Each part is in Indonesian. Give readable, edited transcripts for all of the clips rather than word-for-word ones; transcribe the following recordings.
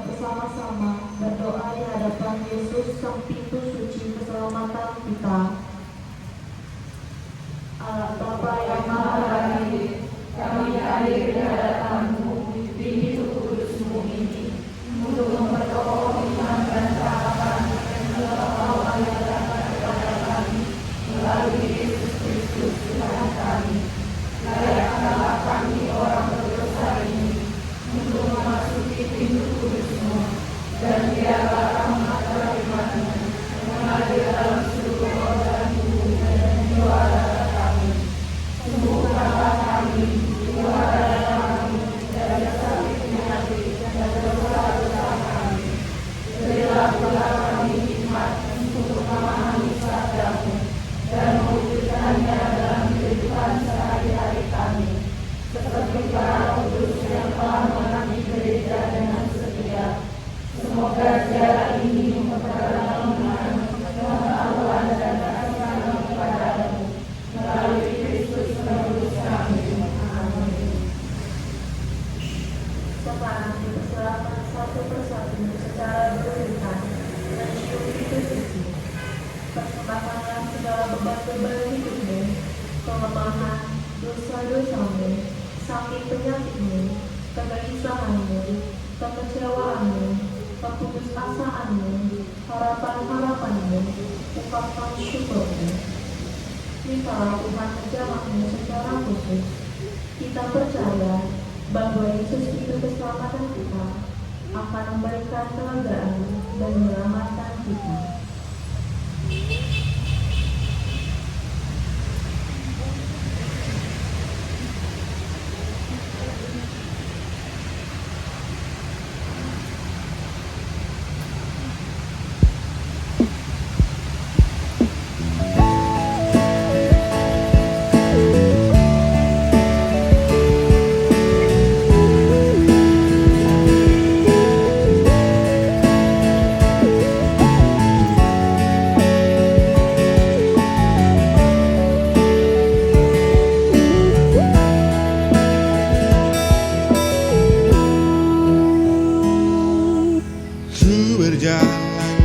kita bersama-sama berdoa di hadapan Yesus, Sang Pintu Suci keselamatan kita. Allah Bapa yang Maha Baik, kami hadir di hadapan-Mu di pintu kudus-Mu ini untuk memperoleh iman dan harapan yang Engkau ajarkan kepada kami melalui Yesus Kristus Tuhan kami. Layakkanlah kami orang berdosa ini untuk memasuki pintu kudus-Mu, dan biarlah rahmat rahmat-Mu mengalir dalam seluruh organ tubuh dan jiwa raga kami. Sembuhkanlah kami, jiwa raga kami, dari sakit penyakit dan dosa-dosa kami. Berilah pula kami hikmat untuk memahami sabda-Mu dan mewujudkannya dalam kehidupan sehari-hari kami, seperti para kudus yang telah menanti gereja dengan setia. Semoga ziarah ini memperdalam iman, pengetahuan dan kasih kami kepadamu melalui Kristus Penebus kami. Amin. Sekarang dipersilakan satu persatu secara berurutan mencium pintu suci. Persembahkanlah segala beban-beban hidupmu, kelemahan, dosa-dosamu, sakit penyakitmu, kegelisahanmu, kekecewaanmu, keputusasaanmu, harapan-harapanmu, ungkapkan syukurmu. Mintalah Tuhan menjamahmu secara khusus. Kita percaya bahwa Yesus itu keselamatan kita, akan memberikan kelegaan dan menyelamatkan kita.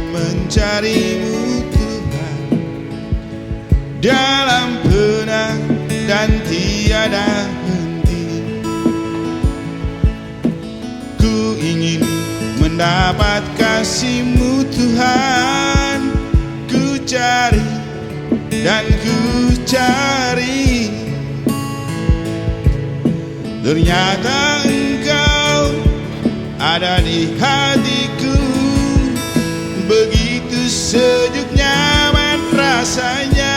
Mencari-Mu Tuhan dalam penang dan tiada henti. Ku ingin mendapat kasih-Mu Tuhan. Ku cari dan ku cari, ternyata Engkau ada di hatiku. Begitu sejuk nyaman rasanya,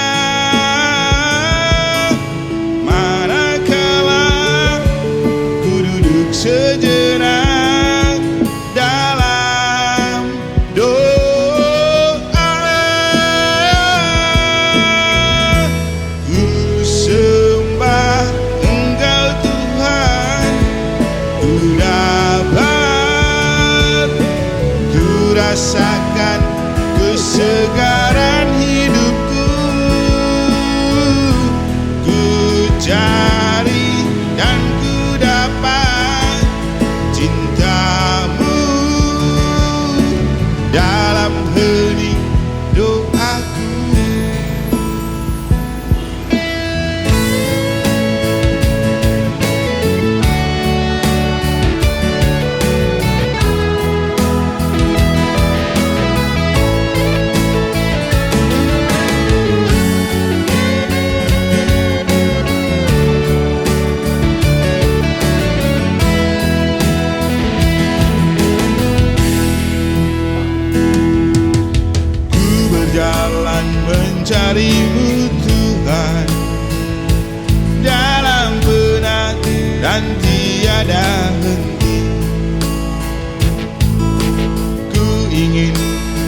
manakala ku duduk sejenak dalam doa. Ku sembah Engkau Tuhan, ku dapat, ku rasakan kesegaran hidupku. Ku cari dan ku dapat cinta-Mu dalam hening doaku. Mencari-Mu Tuhan dalam penang dan tiada henti. Ku ingin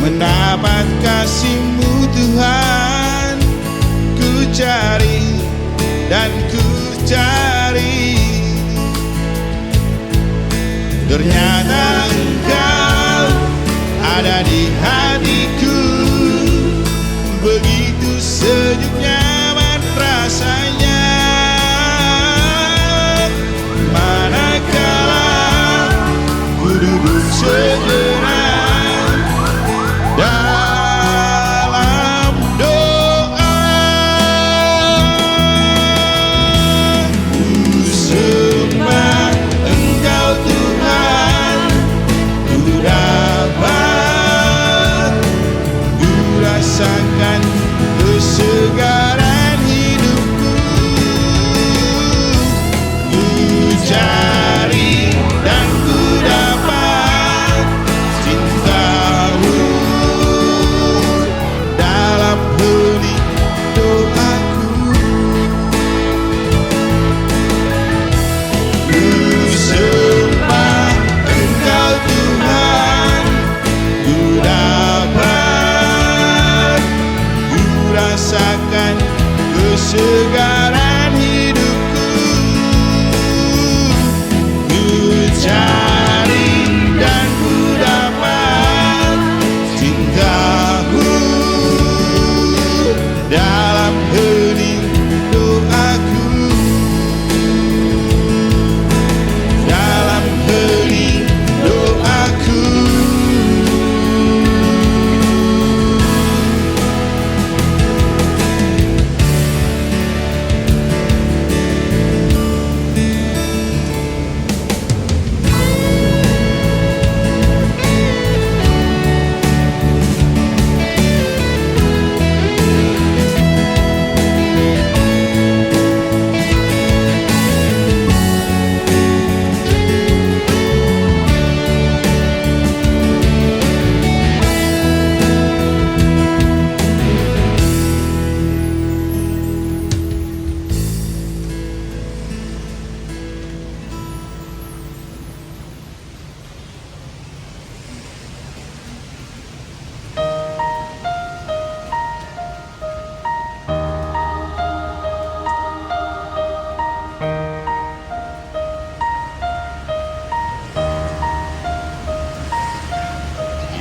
mendapat kasih-Mu Tuhan. Ku cari dan ku cari, ternyata Engkau ada di hatiku. Begitu sejuk nyaman rasanya, manakala ku duduk sejenak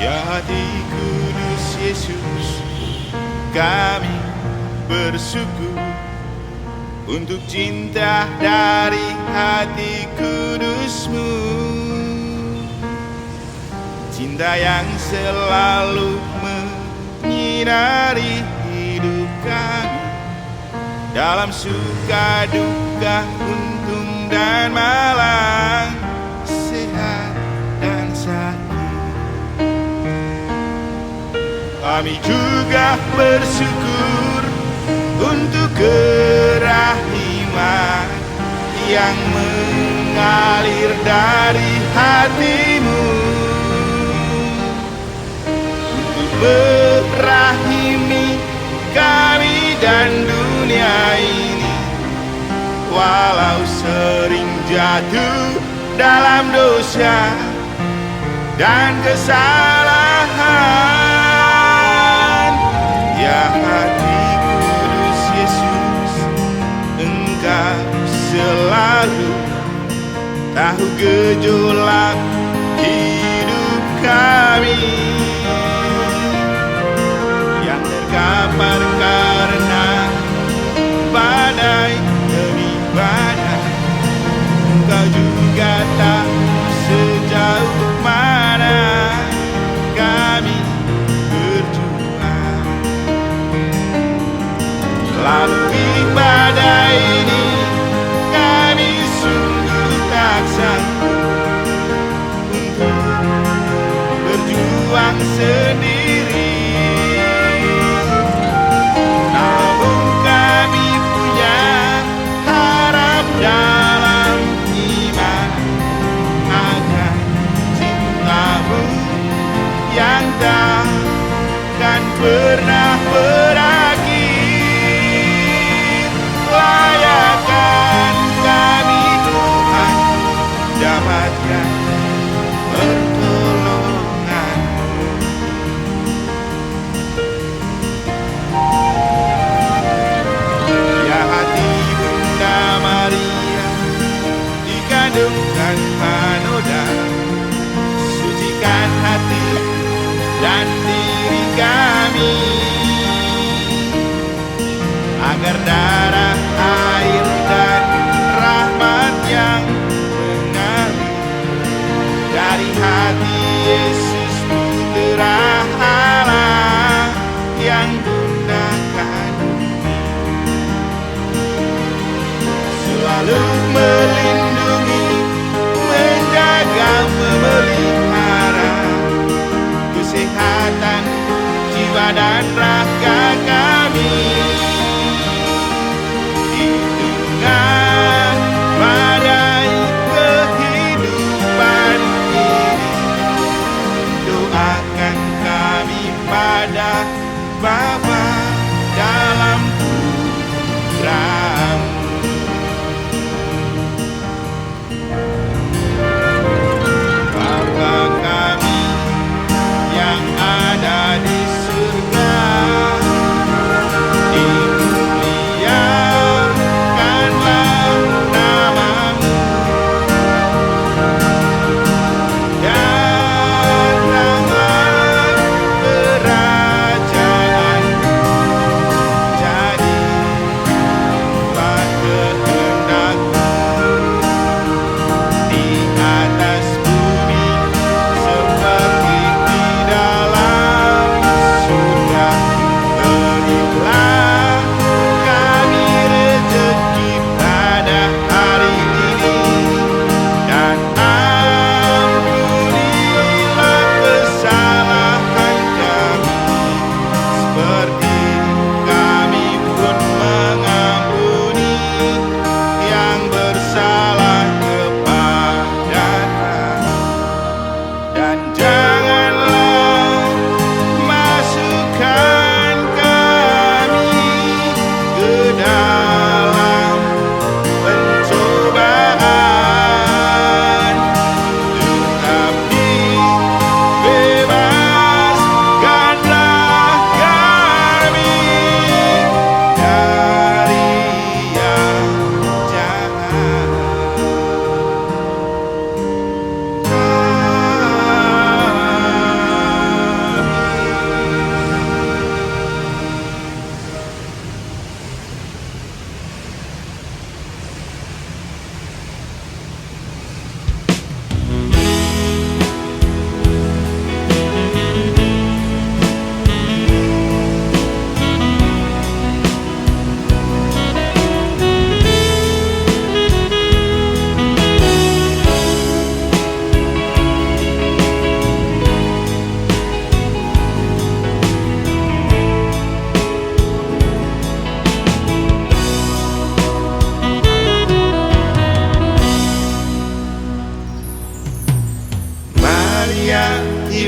Ya hati kudus Yesus, kami bersyukur untuk cinta dari hati kudus-Mu, cinta yang selalu menyinari hidup kami dalam suka duka, untung dan malang, sehat dan sakit. Kami juga bersyukur untuk kerahiman yang mengalir dari hati-Mu, untuk merahimi kami dan dunia ini, walau sering jatuh dalam dosa dan kesalahan. Ya hati kudus Yesus, Engkau selalu tahu gejolak hidup kami yang terkapar karena badai demi badai. Engkau juga tahu sejauh mana kami berjuang. Lalui badai ini, kami sungguh tak sanggup untuk berjuang sendiri. Namun kami punya harap dalam iman akan cinta-Mu yang takkan pernah berakhir. Layakan kami Tuhan dapatkan pertolongan-Mu. Ya hati Bunda Maria, dikandungkan panoda, sucikan hati dan diri kami, agar darah, air, dan rahmat yang mengalir dari hati Yesus Putra Allah yang Bunda kandungi, selalu melindungi, menjaga, memelihara kesehatan jiwa dan raga kami. Di tengah badai kehidupan ini, doakan kami pada Bapa dalam putra-Mu. Bapa kami yang ada di surga, dimuliakanlah nama-Mu, datanglah kerajaan-Mu,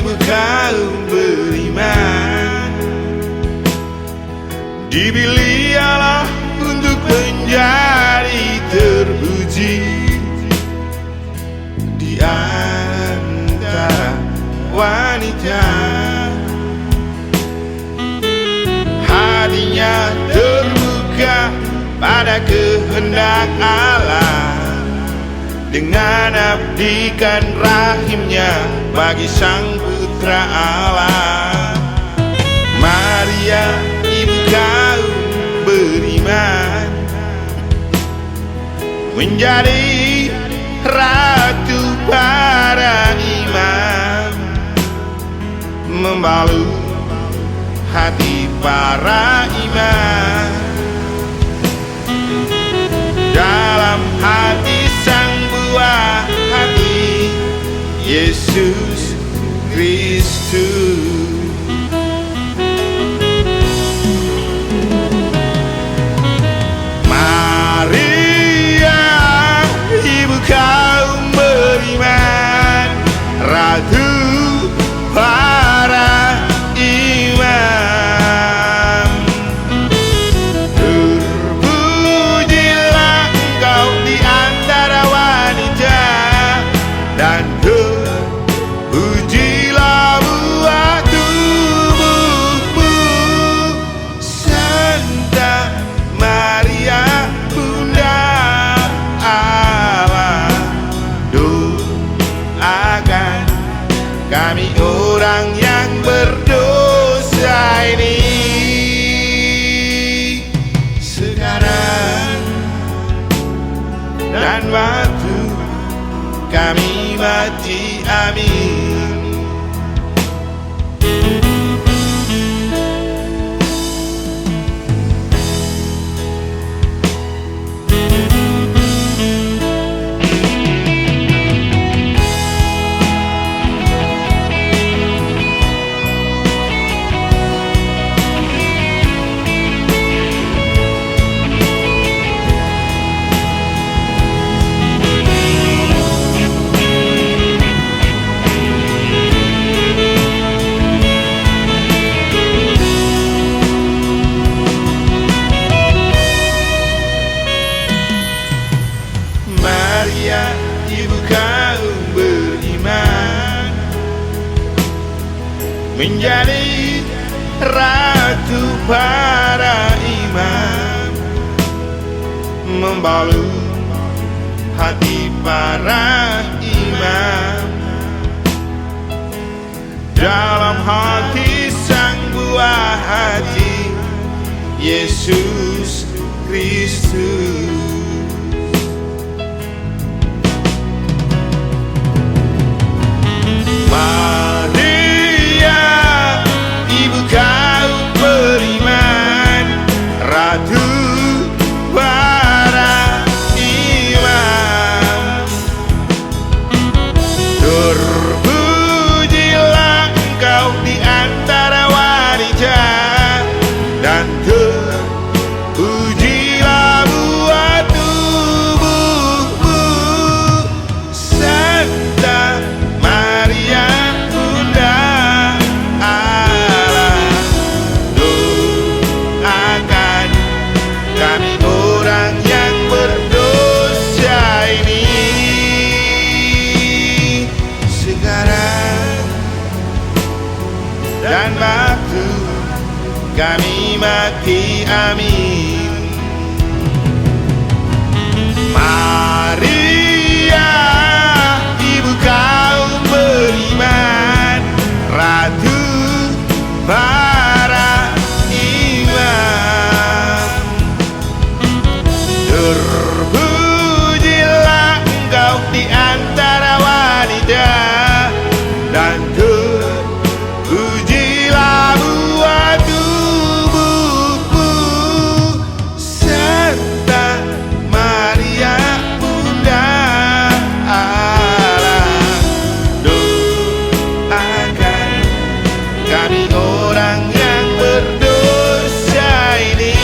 ibu kaum beriman, dipilih Allah untuk menjadi terpuji di antara wanita. Hatinya terbuka pada kehendak Allah, dengan abdikan rahimnya bagi sang putra Allah. Maria ibu kaum beriman, menjadi ratu para imam, membalut hati para imam. Dalam hati sang buah hati, Yesus Kristus. Maria ibu kaum beriman, ratu para imam, terpujilah engkau di antara wanita, dan terpujilah buah tubuhmu, Santa Maria Bunda Allah. Doakan kami orang yang berdosa ini sekarang dan waktu kami mati. Amin. Maria ibu kaum beriman, menjadi ratu para imam, membalut hati para imam. Dalam hati sang buah hati, Yesus Kristus. Maria ibu kaum beriman, ratu para imam, terpujilah engkau di antara wanita, dan terpujilah buah tubuhmu, Santa Maria Bunda Allah. Doakan kami orang yang berdosa ini sekarang dan waktu kami mati. Amin. Maria ibu kaum beriman, ratu para imam, terpujilah engkau di antara wanita, dan terpujilah buah tubuhmu, Santa Maria Bunda Allah. Doakan kami orang yang berdosa ini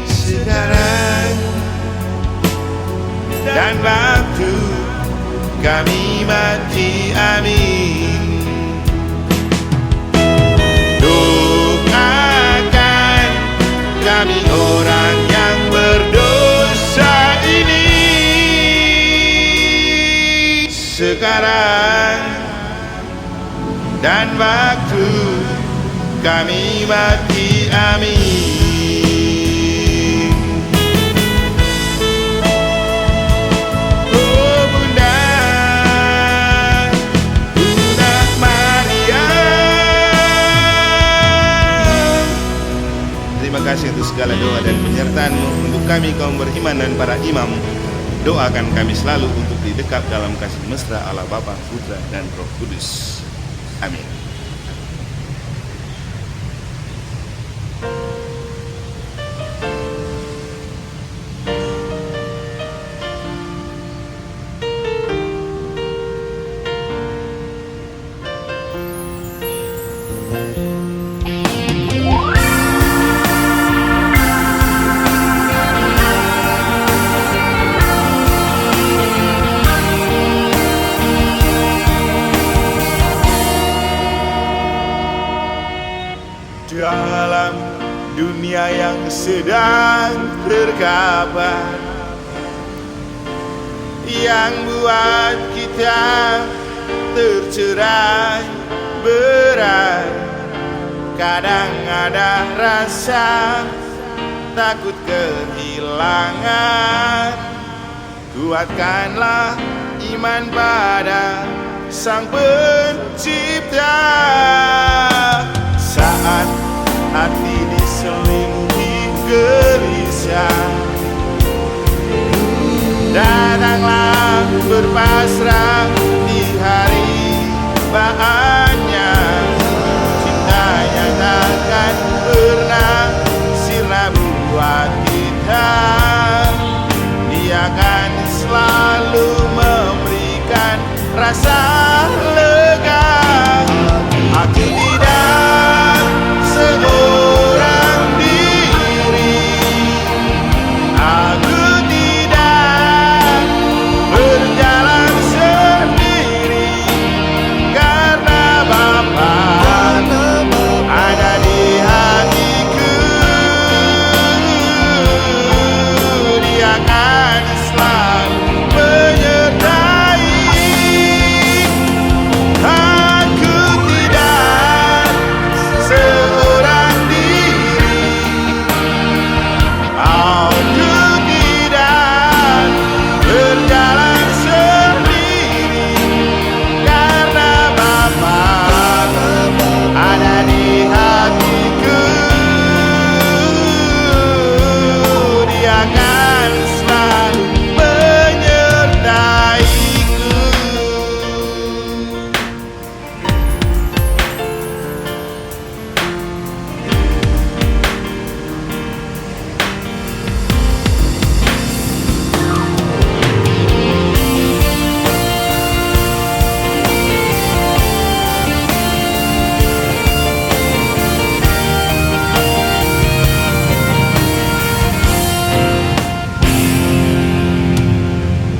sekarang dan waktu kami mati, amin. Doakan kami orang yang berdosa ini sekarang dan waktu kami mati, amin. Oh Bunda, Bunda Maria, terima kasih untuk segala doa dan penyertaan-Mu untuk kami kaum beriman dan para imam. Doakan kami selalu untuk didekap dalam kasih mesra Allah Bapa, Putra, dan Roh Kudus. Amin. Dalam dunia yang sedang terkapar, yang buat kita tercerai berai, kadang ada rasa takut kehilangan. Kuatkanlah iman pada Sang Pencipta. Saat hati diselimuti gelisah, datanglah berpasrah di hari bahannya. Cintanya takkan pernah sirna buat kita. Dia akan selalu memberikan rasa lega. Aku tidak seorang diri, aku tidak berjalan sendiri, karena Bapa ada di hatiku. Dia akan selalu menyertai. Aku tidak seorang diri, aku tidak berjalan sendiri, karena Bapa ada di hatiku. Dia akan selalu menyertaiku.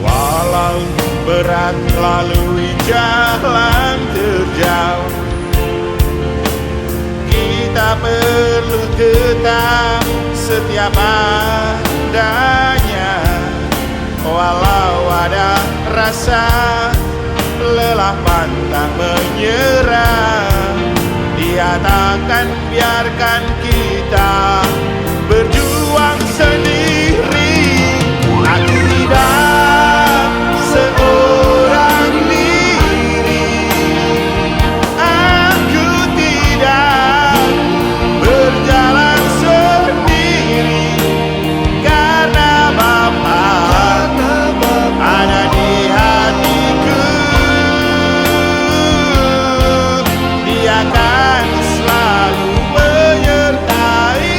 Walau berat lalui jalan terjauh, kita perlu tetap setia padanya. Walau ada rasa lelah pantang menyerah, Dia takkan biarkan kita berjuang sendiri. Aku tidak seorang diri, aku tidak berjalan sendiri, karena Bapa ada di hatiku. Dia akan selalu menyertai.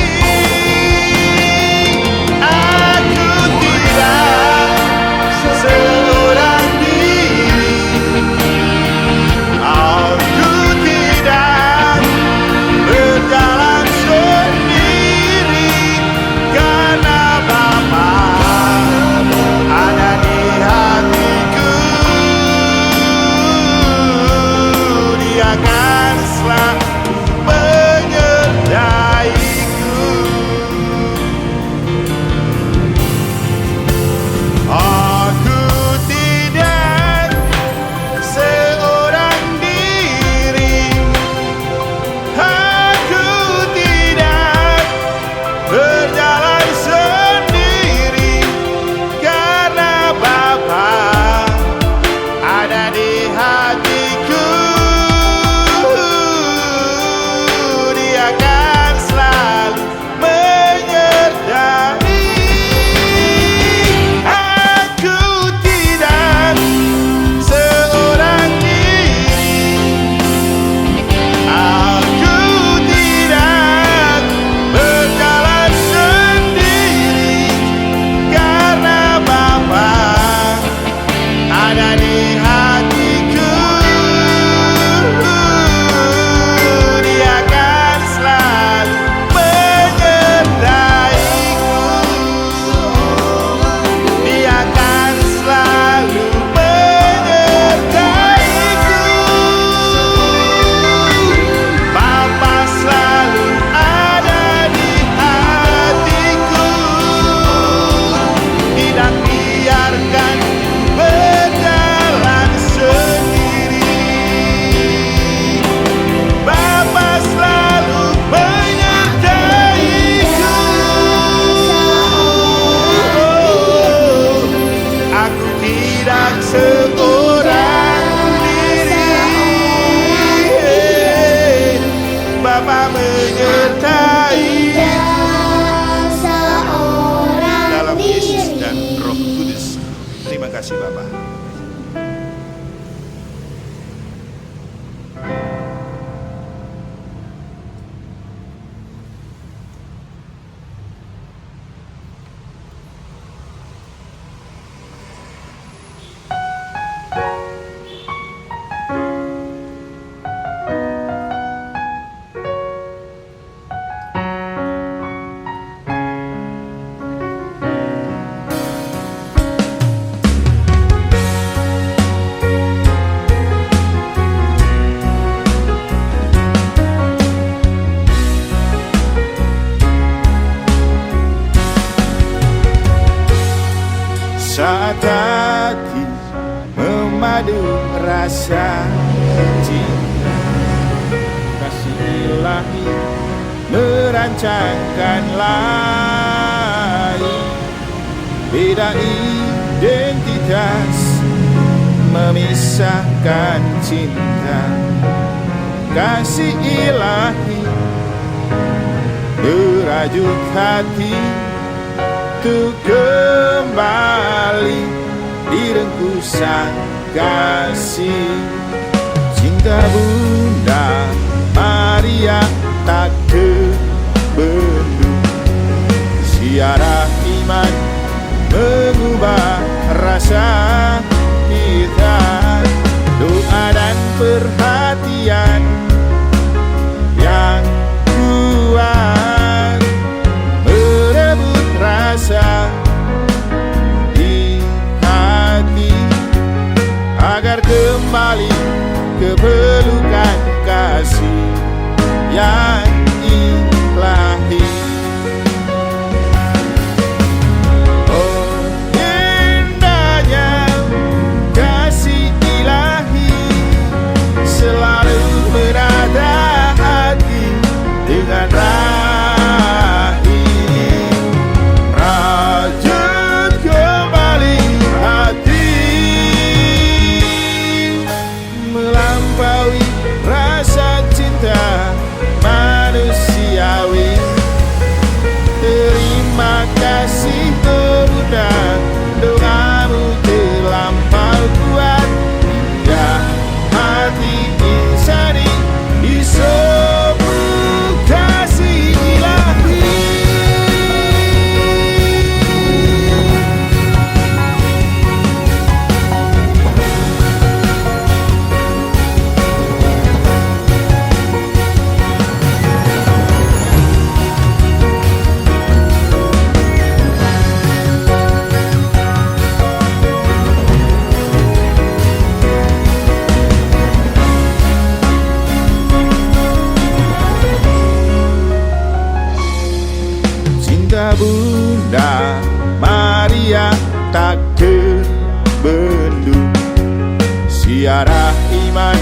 rasa cinta. Kasih ilahi merancangkan lain, beda identitas memisahkan cinta. Kasih ilahi merajut hati untuk kembali direngkuh sang kasih. Cinta Bunda Maria tak terbendung, ziarah iman mengubah rasa kita. Doa dan perhatian yang kuat merebut rasa di hati, agar kembali ke pelukan kasih yang ilahi. Oh, indahnya kasih ilahi, selalu berada hati dengan rahim, rajut kembali hati, melampaui rasa cinta manusiawi. Terima kasih Bunda, doamu terlampau kuat hingga hati insani disebut kasih ilahi. Cinta Bunda Maria tak terbendung, ziarah iman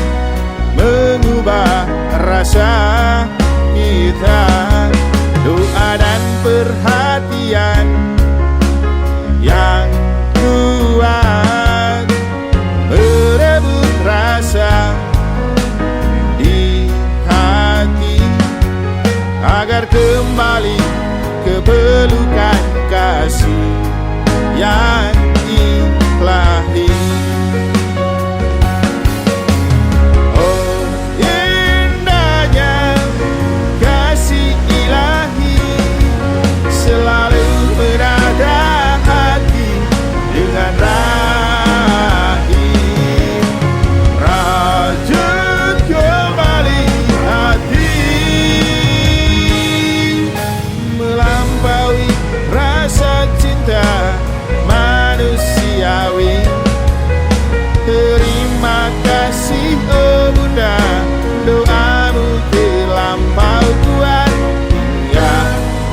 mengubah rasa kita. Doa dan perhatian yang kuat merebut rasa di hati, agar kembali ke pelukan kasih yang ilahi. Oh, indahnya kasih ilahi, selalu berada hati dengan rahim, rajut kembali hati, melampaui rasa cinta manusiawi. Terima kasih oh Bunda, doamu terlampau kuat hingga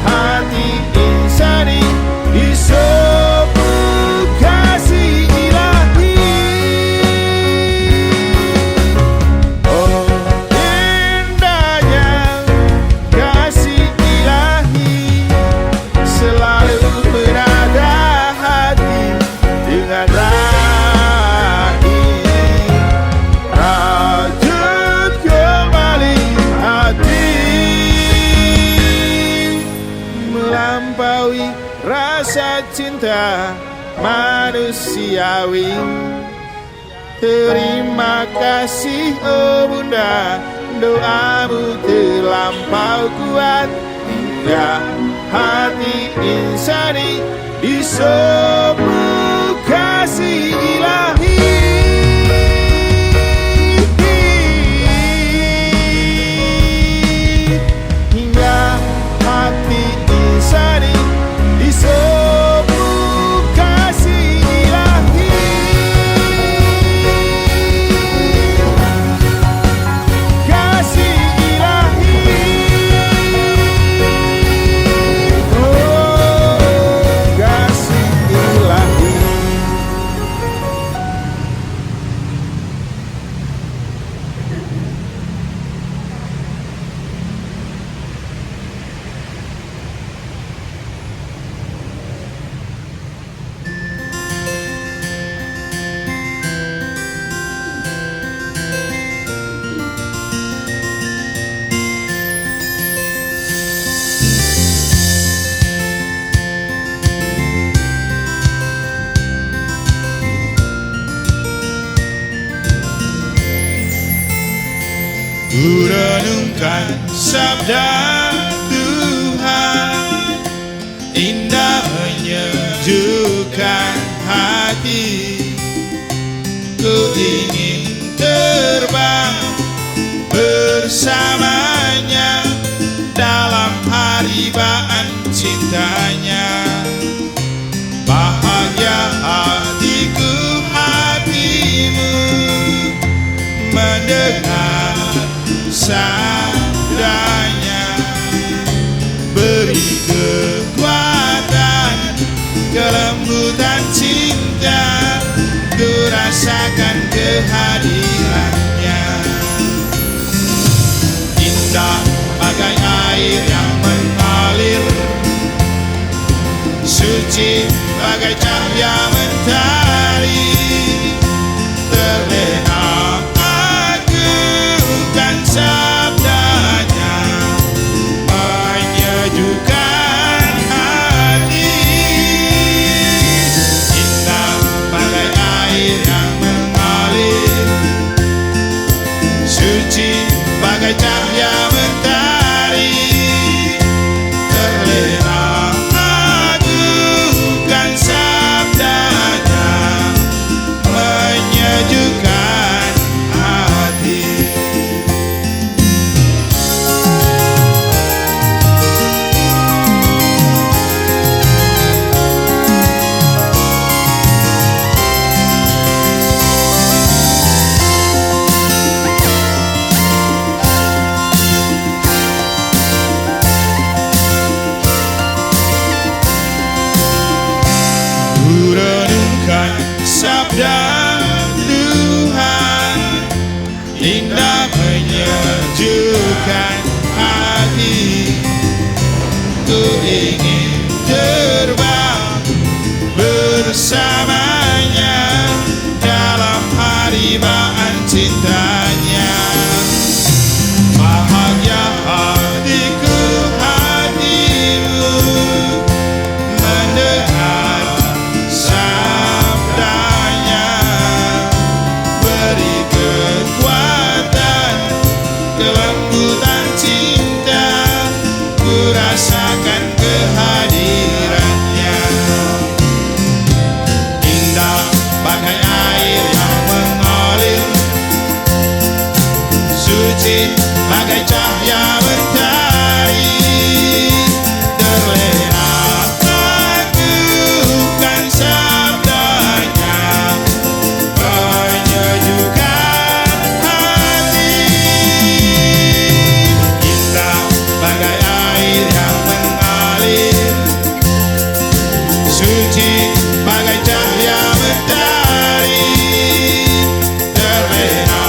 hati insani disebut kasih ilahi. Oh, indahnya kasih ilahi, selalu berada hati dengan rahim, rajut kembali hati, melampaui rasa cinta manusiawi. Terima kasih oh Bunda, doamu terlampau kuat hingga hati insani disebut kasih ilahi. Hingga hati insani disebut kasih ilahi. Kasih ilahi. Oh, kasih ilahi. Ku renungkan sabda Tuhan, indah menyejukkan hati. Ku ingin terbang bersamanya dalam haribaan cintanya. Bahagia hatiku, hatimu mendengar sabdanya. Beri kekuatan, kelembutan cinta, ku rasakan kehadirannya. Indah bagai air yang mengalir, suci bagai cahaya mentari. Terlena agungkan sabdanya, menyejukkan hati. Indah bagai air yang mengalir, suci bagai cahaya mentari. Terlena agungkan sabdanya, menyejukkan hati. Ku renungkan sabda Tuhan, indah menyejukkan hati. Ku ingin terbang bersamanya dalam haribaan cintanya. Bahagia hatiku, hatimu mendengar sabdanya. Beri kekuatan, kelembutan cinta, ku rasakan kehadirannya. Indah bagai air yang mengalir, suci bagai cahaya mentari. Terlena agungkan sabdanya, menyejukkan hati. Indah bagai air yang mengalir, suci bagai cahaya mentari. Terlena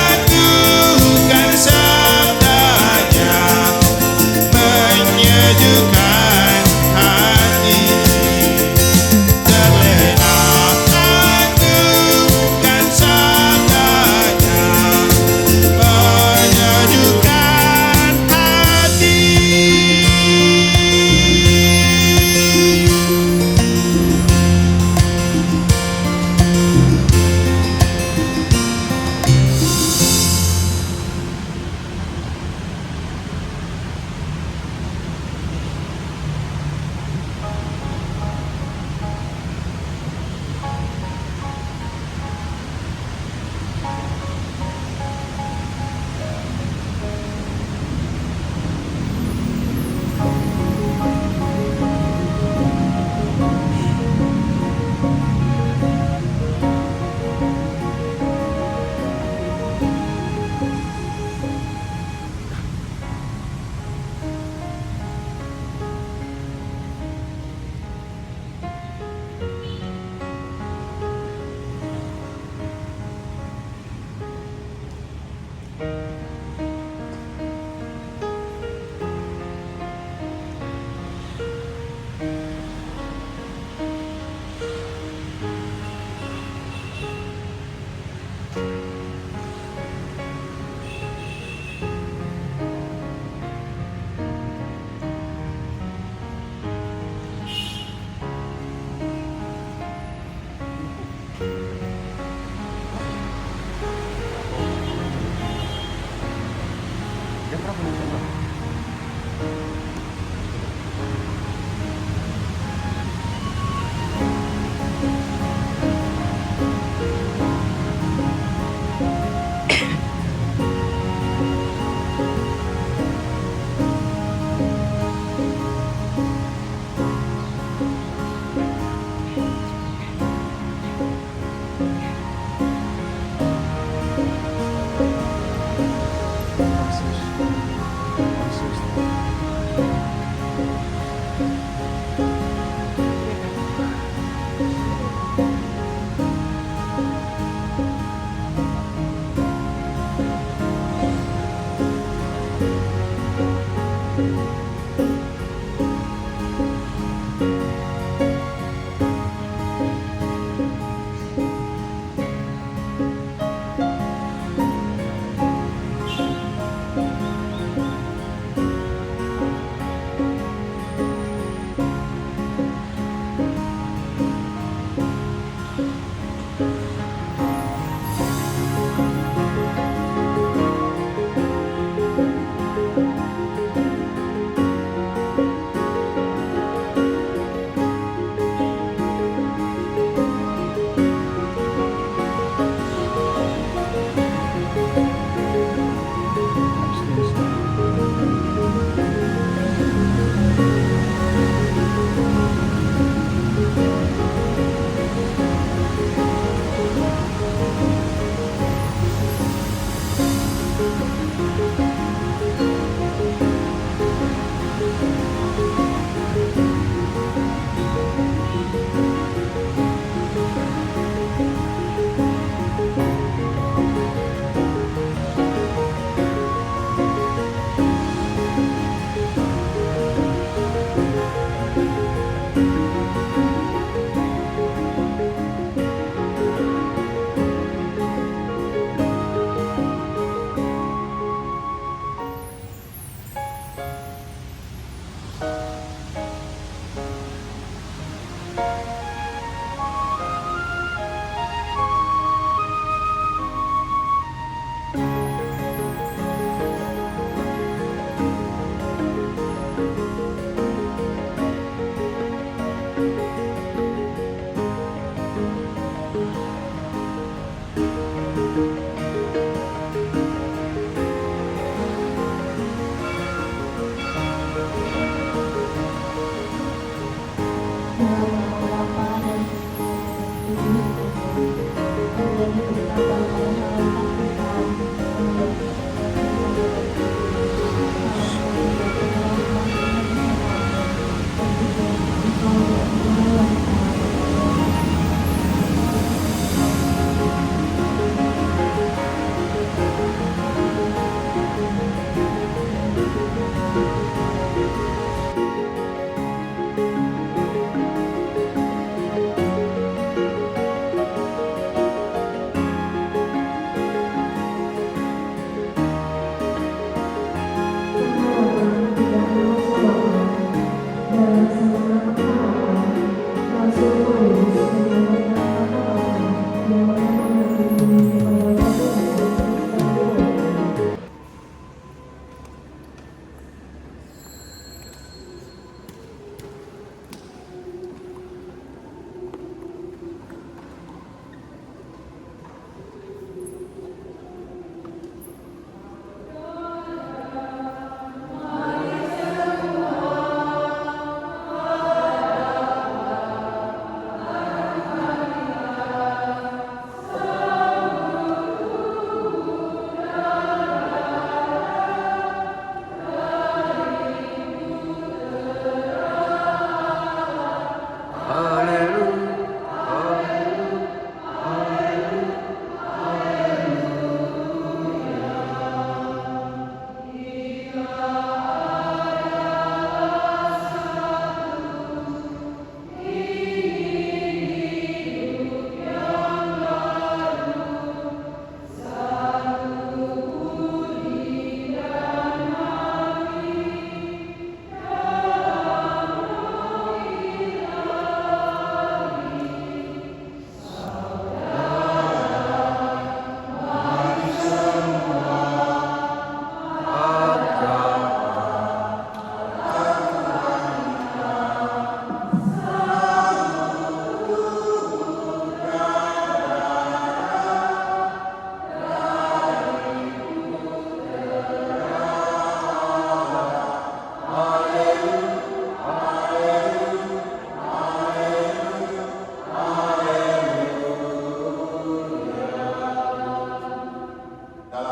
agungkan sabdanya,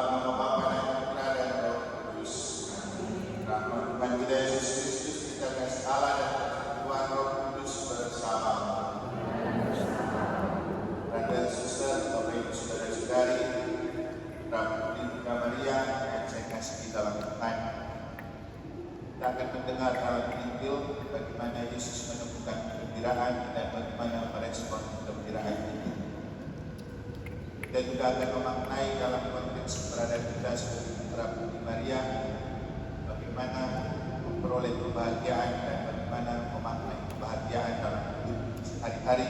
nama Bapa dan Putra dan Roh Kudus. Rahmat Tuhan kita Yesus Kristus, kita kasih Allah dan Tuhan Roh Kudus bersama. Brother, Sister, Bapak Ibu Saudara-saudari, Ratu Bunda Maria yang saya kasih di dalam Tuhan. Kita akan mendengar dalam Injil bagaimana Yesus menemukan kegembiraan dan bagaimana merespon kegembiraan itu. Kita juga akan memaknai dalam konteks keberadaan kita sebagai putra Bunda Maria, bagaimana memperoleh kebahagiaan dan bagaimana memaknai kebahagiaan dalam hidup sehari-hari.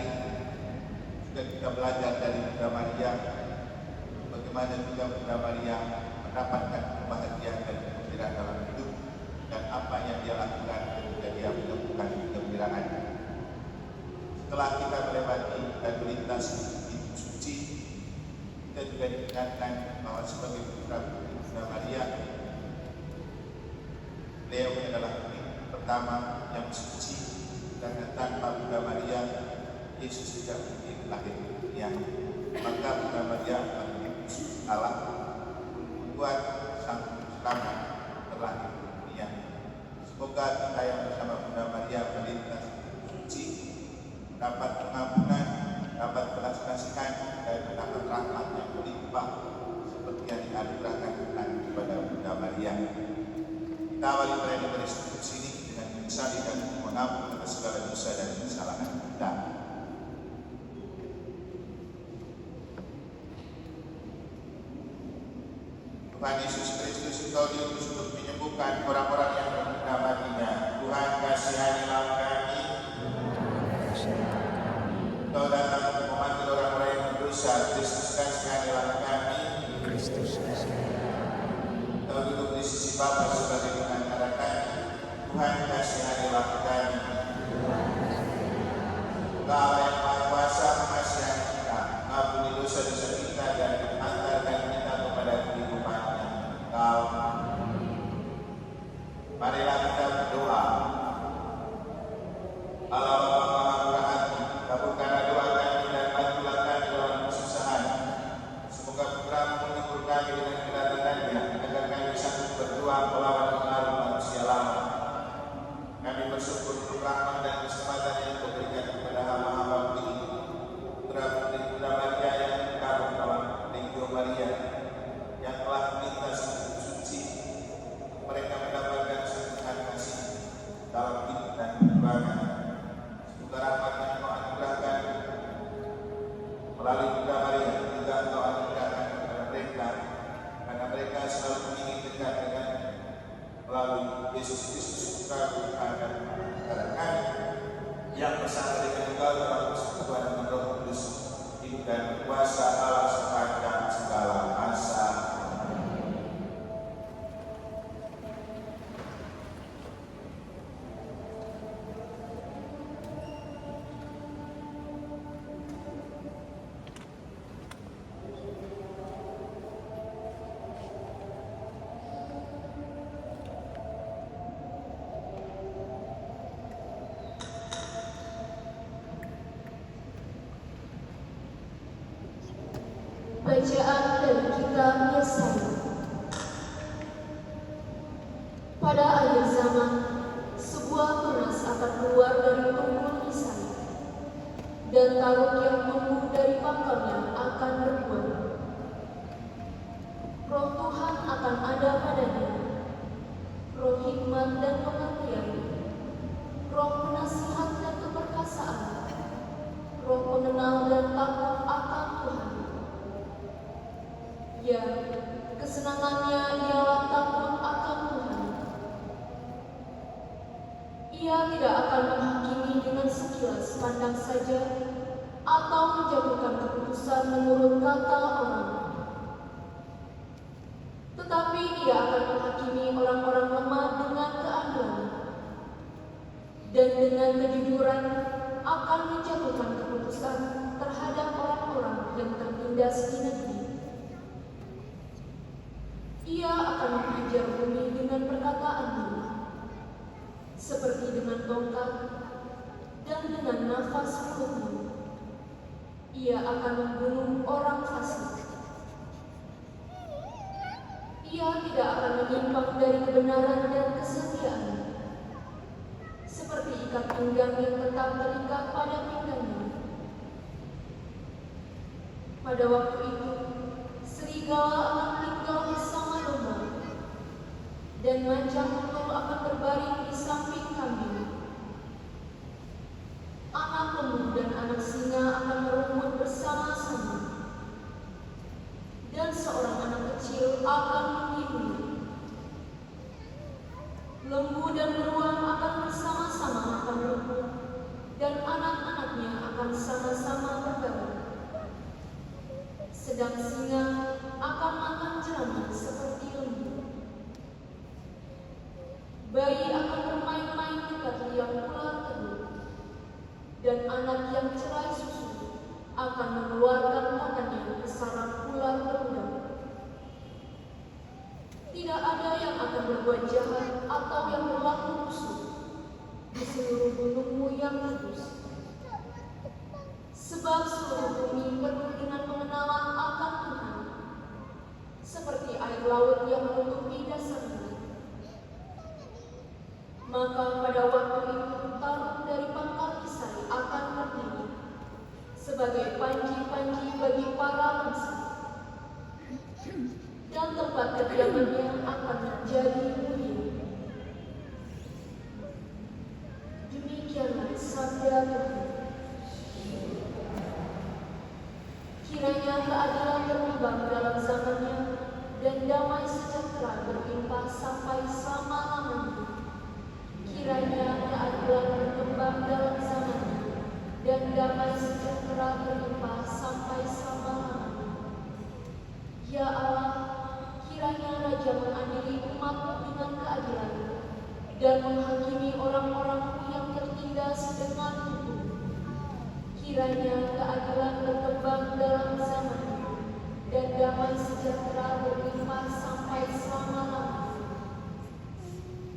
Juga kita belajar dari Bunda Maria, bagaimana juga Bunda Maria mendapatkan kebahagiaan dan kegembiraan dalam hidup, dan apa yang dia lakukan ketika dia menemukan kegembiraan. Setelah kita melewati dan melintas pintu suci, kita juga diingatkan bahwa sebagai putra Bunda Maria, beliau adalah pintu pertama yang suci, karena tanpa Bunda Maria Yesus tidak mungkin lahir di dunia. Maka Bunda Maria adalah pintu Allah, membuat sang selamat terlahir di dunia. Semoga kita yang bersama Bunda Maria melintas suci dapat pengampunan, dapat belas kasihan, dan mendapat rahmat yang berlimpah seperti yang dianugerahkan Tuhan kepada Bunda Maria. Kita awali perayaan Kristus ini dengan menyesali dan mengampuni atas segala dosa dan kesalahan kita. Tuhan Yesus Kristus, Engkau diutus untuk menyembuhkan orang-orang yang terkena matinya. Tuhan, kasihanilah kami. Engkau datang untuk memanggil orang-orang yang berdosa. Kristus, kasihanilah kami. Engkau duduk di sisi Bapa sebagai pengantara kami. Tuhan, kasihanilah kami. Engkau Allah yang Maha Kuasa, mengasihi kita, mengampuni dosa-dosa kita dan mengantarkan kita kepada kehidupan. Marilah kita berdoa. Allah Bapa Maha Berhati, kabulkanlah doa kami dan bantulah kami dalam kesusahan. Semoga Putra-Mu menghibur kami dengan kedatangannya, agar kami sanggup berdoa melawan pengaruh manusia lama. Kami bersyukur untuk rahmat dan kesempatan yang Kau berikan kepada hamba-hamba-Mu ini. Putra Putri Bunda Maria yang terkabung dalam Legio Maria, yang telah melintas suci, mereka mendapatkan sentuhan kasih dalam hidup dan perjuangan. Semoga rahmat yang Kau anugerahkan melalui Bunda Maria juga Kau anugerahkan kepada mereka, karena mereka selalu ingin dekat dengan melalui Yesus Kristus Putra Tuhan dan Saudara kami, yang bersama dengan Engkau dalam persekutuan dengan Roh Kudus, hidup dan berkuasa Allah sepanjang segala masa. Bacaan dari kitab Yesaya. Pada akhir zaman, sebuah tunas akan keluar dari tubuh Yesaya, dan taruk yang tumbuh dari pangkalnya akan berbuah. Roh Tuhan akan ada padanya, roh hikmat dan pengertian, roh penasihat dan keperkasaan, roh pengenal dan takut akan Tuhan. Ya, kesenangannya ialah takut akan Tuhan. Ia tidak akan menghakimi dengan sekilas pandang saja, atau menjatuhkan keputusan menurut kata orang. Tetapi ia akan menghakimi orang-orang lemah dengan keadilan, dan dengan kejujuran akan menjatuhkan keputusan terhadap orang-orang yang tertindas di negeri. Ia akan menghajar bumi dengan perkataannya, seperti dengan tongkat dan dengan nafas mulutnya. Ia akan membunuh orang fasik. Ia tidak akan menyimpang dari kebenaran dan kesetiaan, seperti ikat pinggang yang tetap terikat pada pinggangnya. Pada waktu itu, serigala akan tinggal bersama domba, dan macan tutul akan berbaring di samping kambing. Anak lembu dan anak singa akan merungut bersama-sama, dan seorang anak kecil akan menghidup. Lembu dan beruang akan bersama-sama makan rumput, dan anak-anaknya akan sama-sama bergaul. Sedang singa akan makan jerami seperti lembu. Bayi akan bermain-main dekat liang ular telur, dan anak yang cerai susu akan mengeluarkan tangannya ke sarang ular berudang. Tidak ada yang akan berbuat jahat atau yang berlaku busuk di seluruh gunungmu yang kudus, sebab seluruh bumi penuh dengan pengenalan akan Tuhan, seperti air laut yang menutupi dasar bumi. Maka pada waktu itu tarung dari pangkal Kisai akan berdiri sebagai panji-panji bagi para bangsa, dan tempat kediamannya akan menjadi bukit. Demikianlah sabda Tuhan. Kiranya keadilan berkembang dalam zamannya, dan damai sejahtera berlimpah sampai selama-lamanya. Kiranya keadilan berkembang dalam zamannya, dan damai sejahtera berlimpah sampai selama-lamanya. Ya Allah, kiranya Raja mengadili umat-Mu dengan keadilan, dan menghakimi orang-orang yang tertindas dengan hukum. Kiranya keadilan berkembang dalam zamannya, dan damai sejahtera berlimpah sampai selama-lamanya.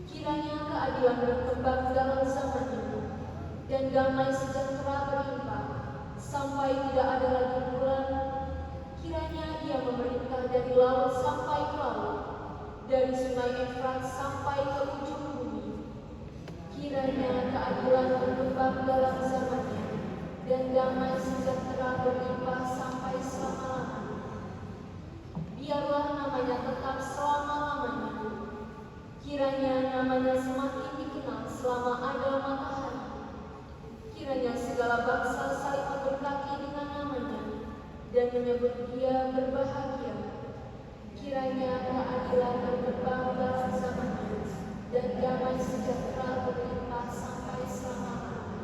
Kiranya keadilan berkembang dalam zamannya, dan damai sejahtera berlimpah sampai tidak ada lagi bulan. Kiranya Ia memerintah dari laut sampai ke laut, dari sungai Efrat sampai ke ujung bumi. Kiranya keadilan berkembang dalam zamannya, dan damai sejahtera berlimpah sampai selama-lamanya. Biarlah namanya tetap selama-lamanya. Kiranya namanya semakin dikenal selama ada matahari. Kiranya segala bangsa saling memberkati dengan namanya, dan menyebut Dia berbahagia. Kiranya keadilan berkembang dalam zamannya, dan damai sejahtera berlimpah sampai selama-lamanya.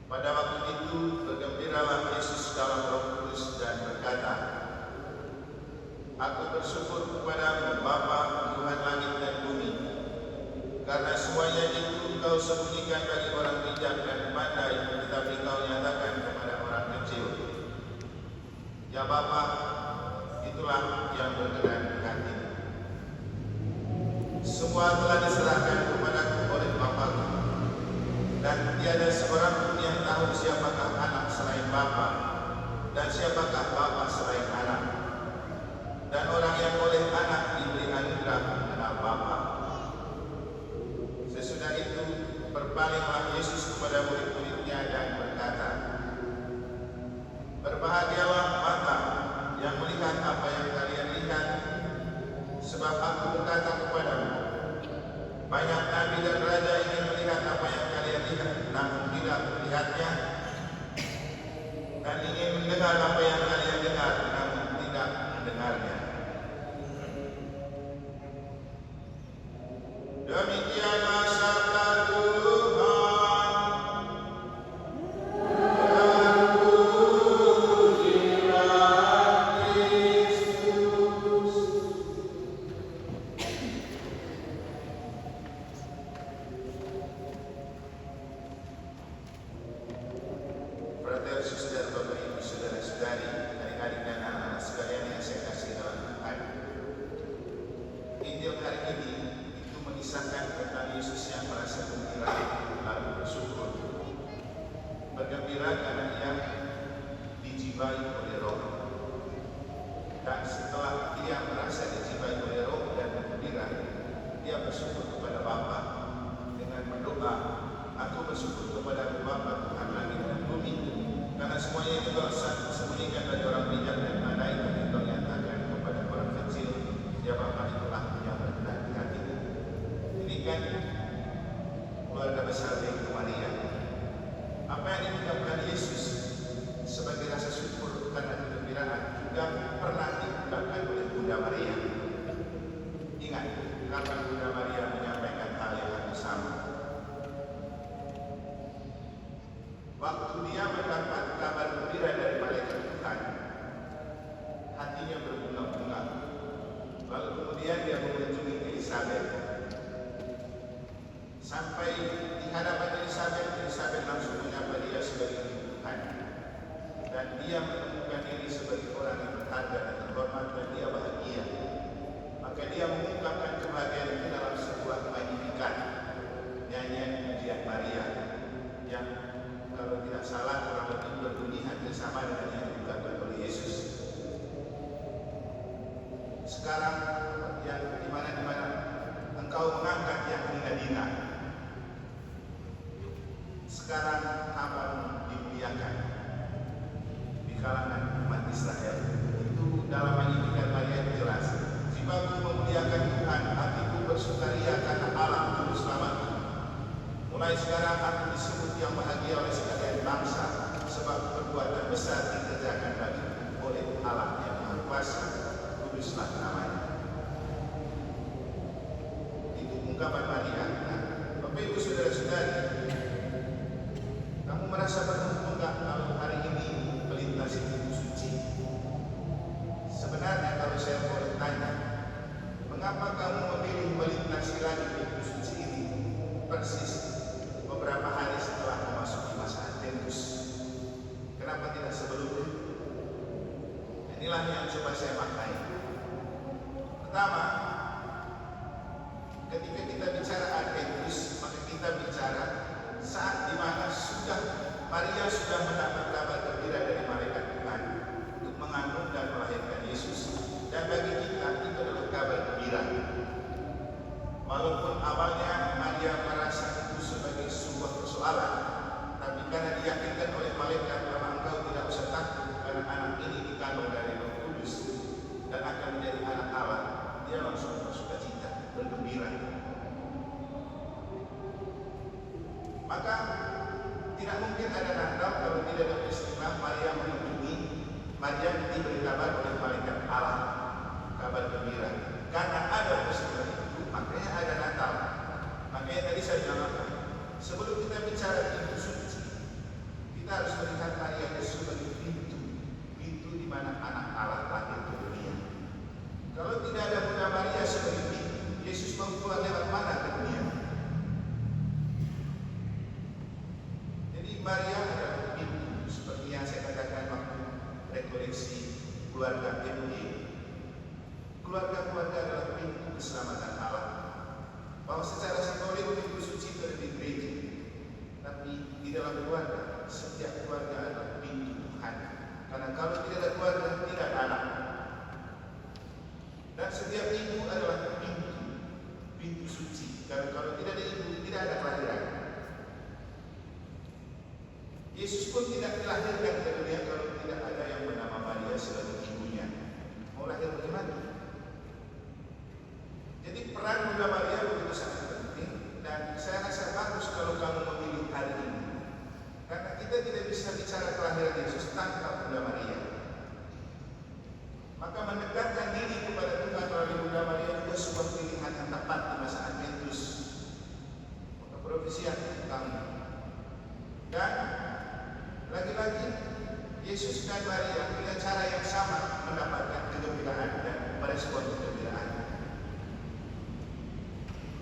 Pada waktu itu bergembiralah Yesus dalam Roh Kudus dan berkata, Aku bersyukur kepadamu Bapa Tuhan langit dan bumi, karena semuanya itu Engkau sembunyikan bagi orang bijak dan pandai, tetapi Engkau nyatakan kepada orang kecil. Ya Bapa, itulah yang berkenan di hati. Semua telah diserahkan kepadaku oleh Bapa-Ku, dan tiada seorang pun yang tahu siapakah anak selain Bapa, dan siapakah Bapa selain anak, dan orang yang oleh anak diberi anugerah mengenal Bapa. Demikianlah sabda Tuhan. Brother, saudara, Bapak, Ibu, saudara-saudari, adik-adik dan anak-anak sekalian yang saya kasih dalam Tuhan. Injil hari ini itu mengisahkan tentang Yesus yang merasa gembira lalu bersyukur. Bergembira karena ia dijibai oleh Roh. Dan setelah dia merasa dijibai oleh Roh dan bergembira, dia bersyukur kepada Bapa dengan berdoa, "Aku bersyukur kepada Bapa Tuhan langit dan bumi, karena semuanya itu telah disembunyikan dari orang bijak dan pandai dan engkau nyatakan kepada orang kecil, ya Bapa itulah yang berkenan di hatimu." Ini kan keluarga besar dari Maria. Apa yang diucapkan Yesus sebagai rasa syukur karena kegembiraan juga pernah diucapkan oleh Bunda Maria. Ingat, kapan Bunda Maria menyampaikan hal yang sama? Waktu dia mendapat kabar gembira dari malaikat Tuhan, hatinya berbunga-bunga. Lalu kemudian dia mengunjungi Elisabet. Sampai di hadapan Elisabet langsung menyapa dia sebagai Tuhan. Dan dia menemukan diri sebagai orang yang berharga dan terhormat, dan dia bahagia. Maka dia mengungkapkan kebahagiaan itu dalam sebuah Magnificat, nyanyian pujian Maria, yang kalau tidak salah kurang lebih berbunyi hampir sama dengan yang diucapkan oleh Yesus. Sekarang yang dimana engkau mengangkat yang hina-hina. Sekarang hamba dimuliakan di kalangan umat Israel. Itu dalam Magnificat Maria jelas. Jiwaku memuliakan Tuhan, hatiku bersukaria karena Allah juru selamatku. Mulai sekarang aku disebut yang bahagia oleh sekalian bangsa, sebab perbuatan besar dikerjakan bagiku oleh Allah yang Maha Kuasa, kuduslah namanya. Itu ungkapan Maria. Nah, Bapak Ibu saudara-saudari, kamu merasa beruntung enggak kalau hari ini melintasi pintu suci? Sebenarnya kalau saya boleh tanya, mengapa kamu memilih melintasi lagi pintu suci ini persis beberapa hari setelah memasuki masa Adventus? Kenapa tidak sebelumnya? Inilah yang coba saya maknai. Pertama, ketika kita bicara Adventus, maka kita bicara saat dimana Maria sudah mendapat kabar gembira dari malaikat Tuhan untuk mengandung dan melahirkan Yesus. Dan bagi kita itu adalah kabar gembira. Walaupun awalnya Maria merasa itu sebagai sebuah persoalan, tapi karena diyakinkan oleh malaikat bahwa engkau tidak usah takut karena anak ini dikandung dari Roh Kudus dan akan menjadi anak Allah, dia langsung bersukacita, bergembira. Maka tidak mungkin ada Natal kalau tidak ada peristiwa Maria mengunjungi, Maria diberi kabar oleh malaikat Allah, kabar gembira. Karena ada peristiwa itu, makanya ada Natal. Makanya tadi saya bilang apa? Sebelum kita bicara pintu suci, kita harus melihat Maria itu sebagai pintu di mana anak Allah lahir ke dunia. Kalau tidak ada Bunda Maria sebagai pintu, Yesus mau keluar lewat mana ke dunia? Jadi Maria adalah pintu, seperti yang saya katakan waktu rekoleksi keluarga ME. Keluarga-keluarga adalah pintu keselamatan Allah. Bahwa secara simbolik pintu suci itu ada di gereja, tapi di dalam keluarga, setiap keluarga adalah pintu Tuhan. Karena kalau tidak ada keluarga, tidak ada anak. Dan setiap ibu adalah pintu suci. Karena kalau tidak ada ibu, tidak ada kelahiran. Yesus pun tidak dilahirkan ke dunia kalau tidak ada yang bernama Maria sebagai ibunya. Mau lahir bagaimana? Jadi peran Bunda Maria begitu sangat penting, dan saya rasa bagus kalau kamu memilih hari ini. Karena kita tidak bisa bicara kelahiran Yesus tanpa Bunda Maria. Maka mendekatkan diri kepada Tuhan melalui Bunda Maria juga sebuah pilihan yang tepat di masa Adventus.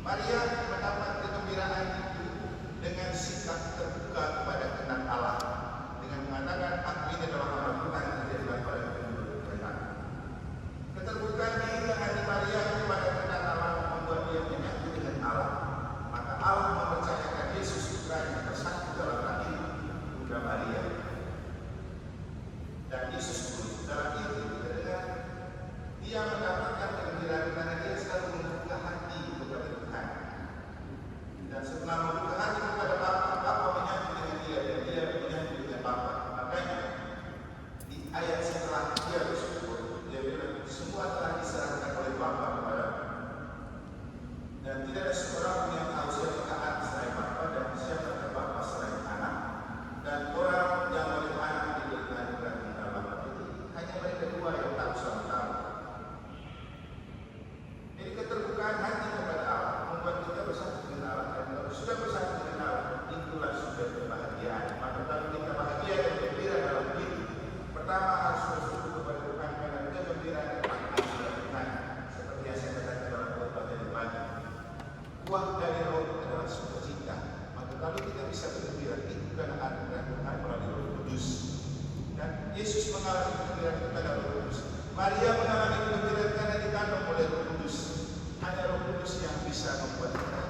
Maria mendapat kegembiraan itu dengan sikap terbuka kepada kehendak Allah, dengan mengatakan, aku ini adalah hamba Tuhan, jadilah pada kehendak. Keterbukaan diri hati Maria kepada kehendak Allah membuat dia menyatu dengan Allah. Maka Allah mempercayakan Yesus putranya bersatu dalam rahim Bunda Maria. Dan Yesus pun dalam itu kita dengar, dia mendapatkan kegembiraan karena dia selalu membuka hati kepada Tuhan. Dan setelah membuka hati kepada Bapa, Bapa menyatu dengan dia dan dia menyatu dengan Bapa. Makanya di ayat setelah dia bersyukur, dia bilang, semua telah diserahkan oleh Bapa kepadaku. Dan tidak ada seorang pun yang tahu siapa anak selain Bapa dan siapa Bapa selain anak. Dan orang yang oleh anak diberikan kepada Bapa. Jadi hanya mereka dua yang tahu sama-sama. Jadi keterbukaan hati kepada Allah membuat kita bersatu dengan Allah. Dan kalau sudah bersatu dengan Allah, itulah sudah kebahagiaan. Maka kalau kita bahagia dan gembira dalam hidup, pertama harus bersyukur kepada Tuhan karena kegembiraan dan anugerah Tuhan. Seperti yang saya katakan dalam khotbah tadi pagi, buah dari roh adalah sukacita. Maka kalau kita bisa bergembira, itu karena anugerah Tuhan melalui Roh Kudus. Dan Yesus mengalami kegembiraan kepada Roh Kudus. Maria mengalami kegembiraan karena dikandung oleh Roh Kudus. Hanya Roh Kudus yang bisa membuat kita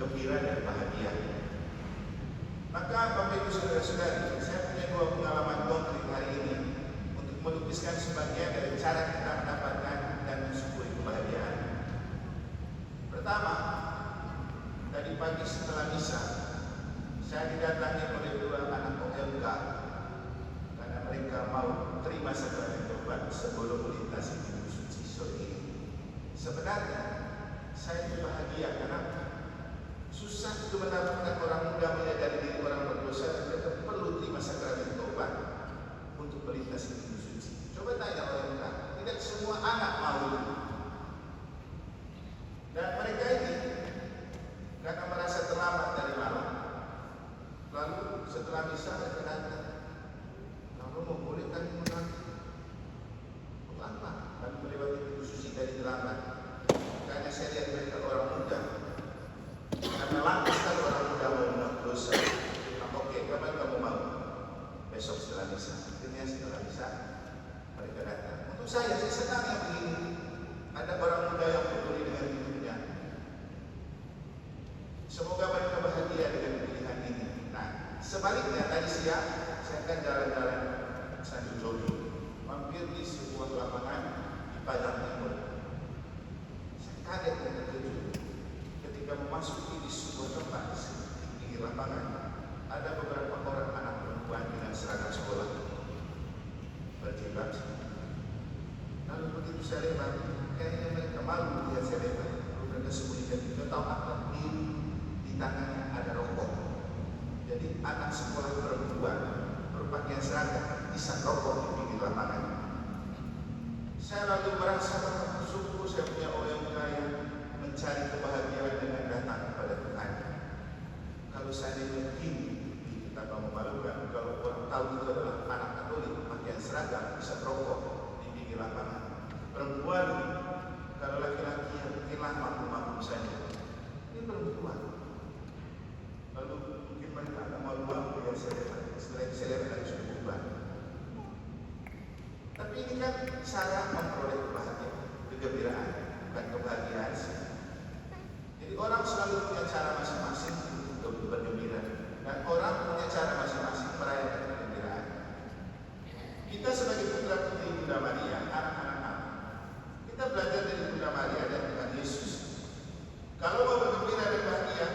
gembira dan bahagia. Maka Bapak Ibu Saudara-saudari, saya punya dua pengalaman konkret hari ini untuk melukiskan sebagian dari cara kita mendapatkan dan mensyukuri kebahagiaan. Pertama, tadi pagi setelah misa, saya didatangi oleh dua anak OMK karena mereka mau terima sakramen tobat sebelum melintasi pintu suci sore ini. Sebenarnya saya bahagia karena susah itu mendapatkan orang muda menyadari diri orang berdosa dan mereka perlu terima sakramen tobat untuk melintasi pintu suci. Coba tanya OMK, tidak semua anak mau itu. Dan mereka ini karena merasa terlambat dari malam, lalu setelah misa mereka datang, lalu mau boleh kami menanti untuk apa? Kami melewati pintu suci dari terlambat. Karena saya lihat mereka orang muda, karena lantas kan orang muda mau mengaku dosa. Oke, kapan kamu mau? Besok setelah misa. Akhirnya setelah misa mereka datang. Untuk saya senang yang begini. Ada orang muda yang peduli dengan hidupnya. Semoga mereka bahagia dengan pilihan ini. Nah, sebaliknya tadi siang saya akan jalan-jalan sambil jogging, mampir di sebuah lapangan di Padang Timur. Saya kaget dan terkejut ketika memasuki di sebuah tempat di lapangan. Ada beberapa orang anak perempuan dengan seragam sekolah berjilbab. Lalu begitu saya lewat, kayaknya mereka malu lihat saya lewat. Lalu mereka sembunyikan itu, tahu apa? Di tangannya ada rokok. Jadi anak sekolah perempuan berpakaian seragam isap rokok di pinggir lapangan. Saya lalu merasa bersyukur saya punya OMK yang mencari kebahagiaan dengan datang kepada Tuhan. Kalau seandainya begini, betapa memalukan kalau orang tahu itu adalah anak Katolik pakaian seragam isap rokok di pinggir lapangan. Perempuan, kalau laki-laki yang mungkinlah mampu-mampu saja. Ini perempuan. Lalu mungkin mereka agak malu-malu yang saya lihat. Setelah itu saya lihat lagi sudah berubah. Tapi ini kan cara memperoleh kebahagiaan, kegembiraan, bukan kebahagiaan sih. Jadi orang selalu punya cara masing-masing untuk bergembira, dan orang punya cara masing-masing merayakan kegembiraan. Kita sebagai putra-putri Bunda Maria, anak-anak Allah, kita belajar dari Bunda Maria dan Tuhan Yesus. Kalau mau bergembira dan bahagia,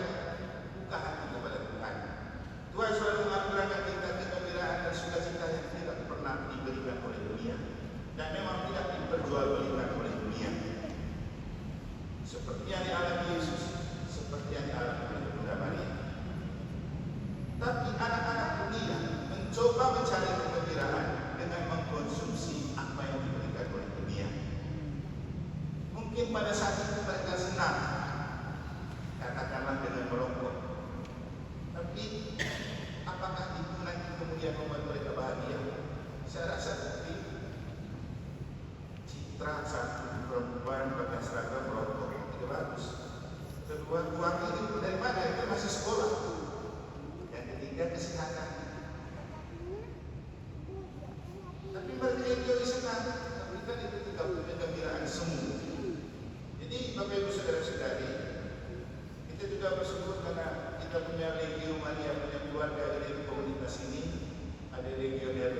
buka hati kepada Tuhan. Tuhan selalu mengaturkan kita kegembiraan dan sukacita yang tidak pernah diberikan oleh dunia, dan memang tidak diperjualbelikan oleh dunia. Seperti yang dialami Yesus, seperti yang dialami oleh Bunda Maria. Tapi anak-anak dunia mencoba mencari kegembiraan dengan mengkonsumsi apa yang diberikan oleh dunia. Uang ini dari mana? Itu masih sekolah. Yang ketiga kesehatan. Tapi mereka egoisnya, tapi kan itu tidak punya kegembiraan semu. Jadi Bapak Ibu Saudara-saudari, kita juga bersyukur karena kita punya Legio Maria, punya keluarga dari komunitas ini. Ada legioner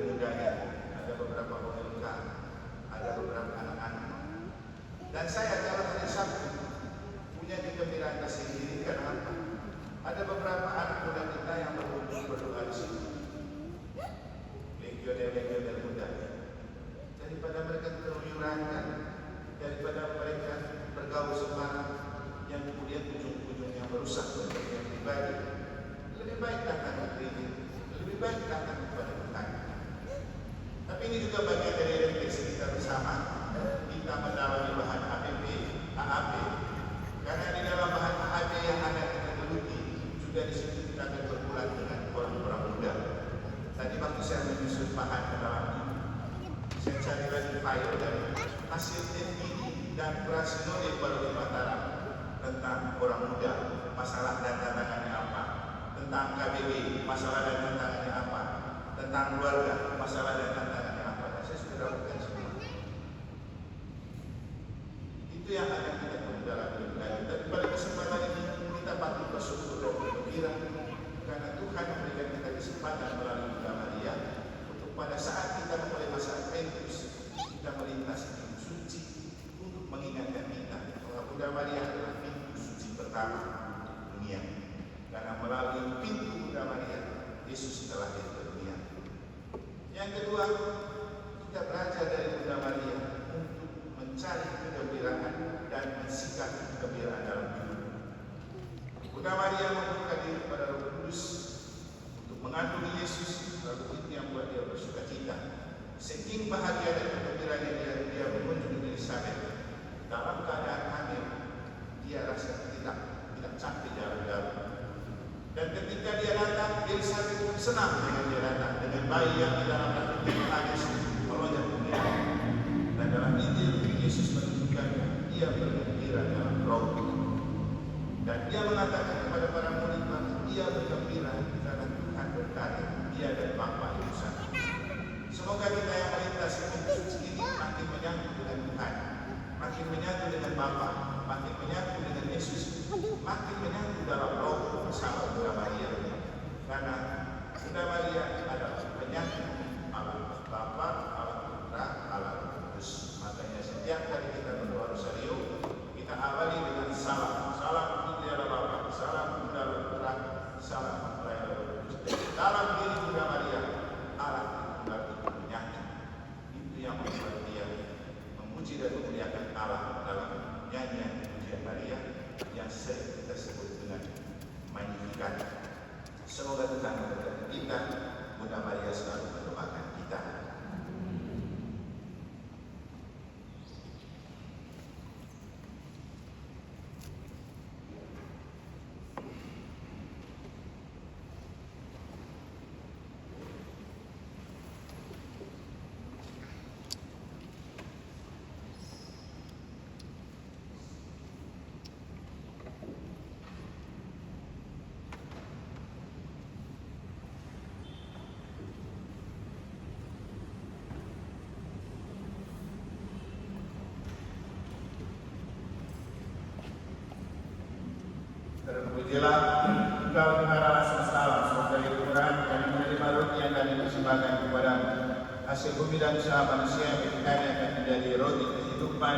mudanya, ada beberapa pemerintah, ada beberapa anak-anak. Dan saya kalau hari Sabtu punya kegembiraan tersendiri karena apa? Ada beberapa anak muda kita yang berdoa di sini. Legioner muda. Daripada mereka keluyuran, daripada mereka bergaul sembarang yang kemudian ujung-ujungnya merusak kepentingan pribadi, lebih baik datang ke gereja, lebih baik datang kepada Tuhan. Tapi ini juga bagian dari refleksi kita bersama. Kita mendalami bahan AAP, karena di dalam bahan AAP yang ada kita geluti, juga di situ kita akan berbulan dengan orang-orang muda. Tadi waktu saya menyusun bahan ke dalam ini, saya cari lagi file dari hasil TPD dan Prasinode baru di Mataram tentang orang muda, masalah dan tantangannya apa, tentang KBB, masalah dan tantangannya apa, tentang keluarga, masalah dan tantangannya apa. Dan saya sudah lakukan semua. Itu yang akan kita dalam hidup kita. Tapi pada kesempatan ini kita patut bersyukur dan bergembira karena Tuhan memberikan kita kesempatan melalui Bunda Maria untuk pada saat kita memulai masa Adventus, kita melintasi pintu suci untuk mengingatkan kita bahwa Bunda Maria adalah pintu suci pertama dunia. Karena melalui pintu Bunda Maria, Yesus telah lahir ke dunia. Yang kedua, kita belajar dari Bunda Maria untuk mencari kegembiraan dan mensikapi kegembiraan dalam hidup. Bunda Maria membuka diri kepada Roh Kudus untuk mengandung Yesus, lalu itu yang buat dia bersuka cita. Saking bahagia dan kegembiraannya dia mengunjungi Elizabeth dalam keadaan hamil, dia rasa tidak capek jauh-jauh. Dan ketika dia datang, Elizabeth pun senang dengan dia datang dengan bayi yang di dalam rahimnya Yesus melonjak ke dunia. Dan dalam Injil Yesus menunjukkan dia bergembira dalam roh. Dan dia mengatakan kepada para murid bahwa dia bergembira karena Tuhan berkarya, dia dan Bapa itu satu. Semoga kita yang melintasi pintu suci ini makin menyatu dengan Tuhan, makin menyatu dengan Bapa, makin menyatu dengan Yesus, makin menyatu dalam roh bersama Bunda Maria. Karena Bunda Maria adalah penyatu Allah Bapa, Allah Putra, Allah Kudus. Makanya setiap kali kita berdoa Rosario, kita awali dengan salam. Salam Bunda Bapa, salam Bunda Putra, salam Bunda Kudus. Dalam diri Bunda Maria, Allah Tunggal itu menyatu. Itu yang membuat dia memuji dan memuliakan Allah dalam nyanyian pujian Maria yang sering kita sebut dengan Magnificat. Semoga Tuhan memberkati kita. Bunda Maria selalu mendoakan kita. Terpujilah Engkau Tuhan Allah semesta alam, sebab dari kemurahan kami menerima roti yang kami persembahkan kepadamu. Hasil bumi dan usaha manusia yang kami akan menjadi roti kehidupan.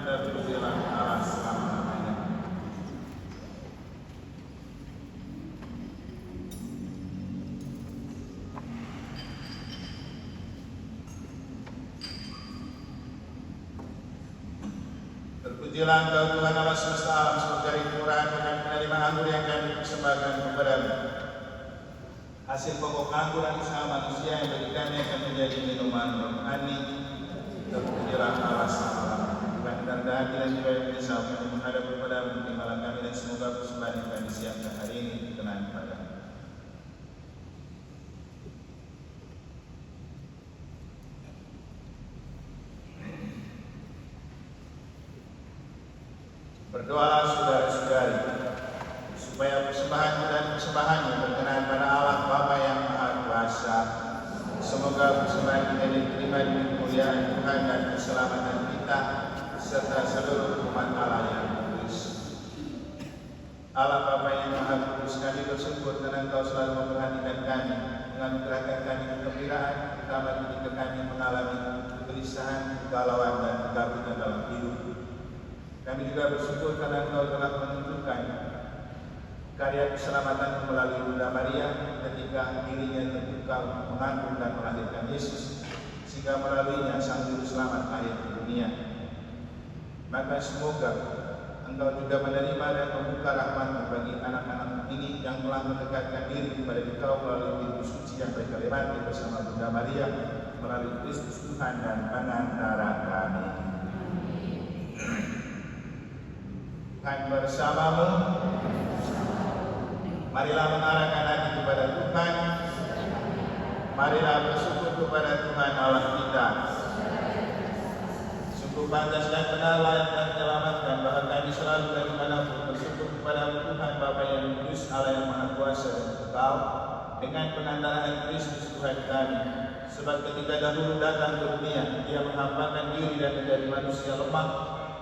Terpujilah Allah selama-lamanya. Terpujilah Engkau Tuhan Allah semesta alam, sebab dari kemurahan kami menerima anggur yang kami persembahkan kepadamu. Hasil pokok anggur dan usaha manusia yang bagi kami akan menjadi minuman rohani. Terpujilah Allah selama-lamanya. Tuhan dan hati dan jiwa yang menyesal untuk menghadap kepadamu di malam kami, dan semoga persembahan yang kami siapkan hari ini berkenan kepadamu. Berdoalah saudara-saudari persembahan yang berkenan pada Allah Bapa yang Maha Kuasa. Semoga persembahan kita diterima dengan kemuliaan Tuhan dan keselamatan kita serta seluruh umat Allah yang kudus. Allah Bapa yang Maha Kudus, kami bersyukur karena Engkau selalu memperhatikan kami, menganugerahkan kami kegembiraan, terutama ketika kami mengalami kegelisahan, kegalauan dan kegabutan dalam hidup. Kami juga bersyukur karena Engkau telah menunjukkan karya keselamatan melalui Bunda Maria ketika dirinya terbuka mengandung dan melahirkan Yesus, sehingga melaluinya Sang Juru Selamat lahir ke dunia. Maka semoga Engkau juga menerima dan membuka rahmat bagi anak-anak ini yang telah mendekatkan diri kepada Engkau melalui pintu suci yang mereka lewati bersama Bunda Maria melalui Kristus Tuhan dan pengantara kami. Tuhan bersamamu. Marilah mengarahkan hati kepada Tuhan. Marilah bersyukur kepada Tuhan Allah kita. Sungguh pantas dan benar layak dan menyelamatkan bahwa kami selalu dari manapun bersyukur kepada Tuhan Bapa yang kudus, Allah yang Maha Kuasa dan kekal, dengan pengantaraan Kristus Tuhan kami. Sebab ketika dahulu datang ke dunia, Dia menghambakan diri dan menjadi manusia lemah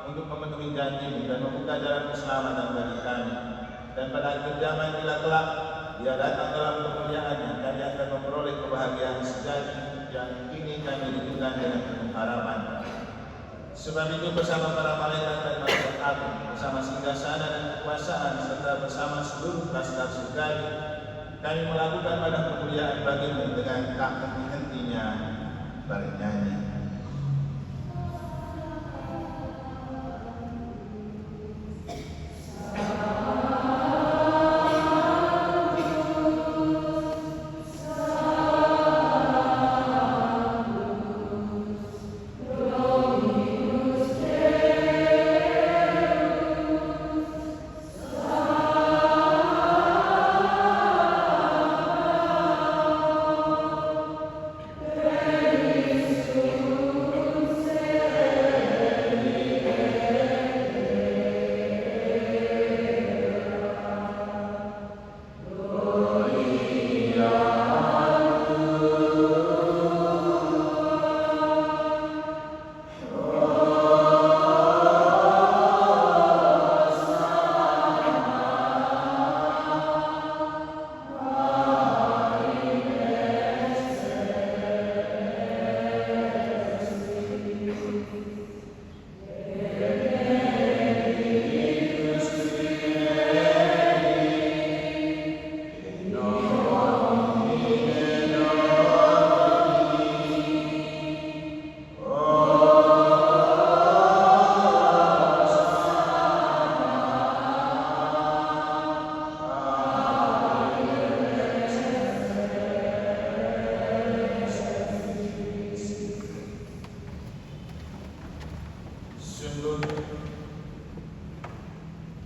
untuk memenuhi janji dan membuka jalan keselamatan bagi kami. Dan pada akhir zaman bila kelak Dia datang dalam kemuliaannya, kami akan memperoleh kebahagiaan sejati yang kini kami rindukan dengan penuh harapan. Sebab itu bersama para malaikat dan malaikat agung, bersama singgasana dan kekuasaan, serta bersama seluruh ras-ras surgawi, kami melakukan pada kemuliaan bagimu dengan tak henti-hentinya bernyanyi.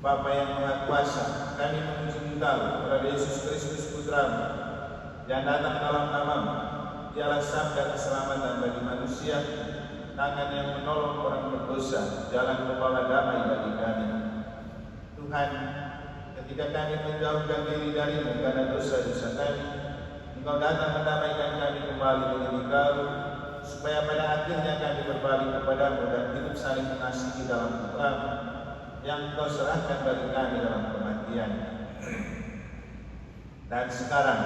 Bapa yang Maha Kuasa, kami memuji Engkau kepada Yesus Kristus Putra-Mu yang datang dalam nama-Mu. Dialah sabda keselamatan bagi manusia, tangan yang menolong orang berdosa, jalan pembawa damai bagi kami. Tuhan, ketika kami menjauhkan diri dari-Mu karena dosa-dosa kami, Engkau datang mendamaikan kami kembali dengan Engkau, supaya pada akhirnya kami berbalik kepada-Mu dan hidup saling mengasihi dalam Putra-Mu yang Engkau serahkan bagi kami dalam kematian. Dan sekarang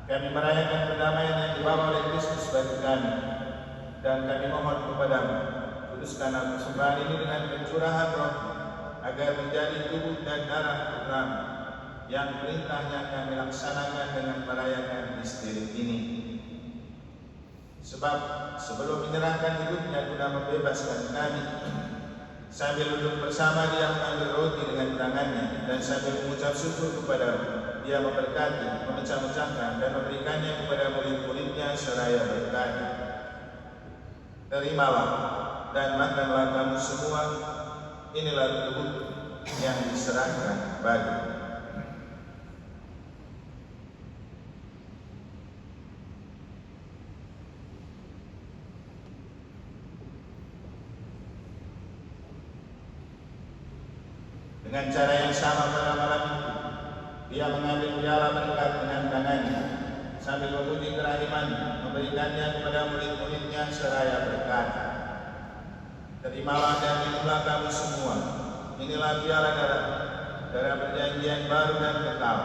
kami merayakan pendamaian yang dibawa oleh Kristus bagi kami, dan kami mohon kepada-Mu, kuduskanlah persembahan ini dengan pencurahan Roh, agar menjadi tubuh dan darah Putra-Mu yang perintahnya kami laksanakan dengan merayakan misteri ini. Sebab sebelum menyerahkan hidupnya guna membebaskan kami, sambil duduk bersama Dia mengambil roti dengan tangannya, dan sambil mengucap syukur kepada-Mu, Dia memberkati, memecah-mecahkan, dan memberikannya kepada murid-muridnya seraya berkata, "Terimalah dan makanlah kamu semua, inilah tubuhku yang diserahkan bagimu." Dengan cara yang sama pada malam itu, Dia mengambil piala berkat dengan tangannya, sambil memuji kerahiman, memberikannya kepada murid-muridnya seraya berkata, "Terimalah dan minumlah kamu semua. Inilah piala darah perjanjian baru dan kekal,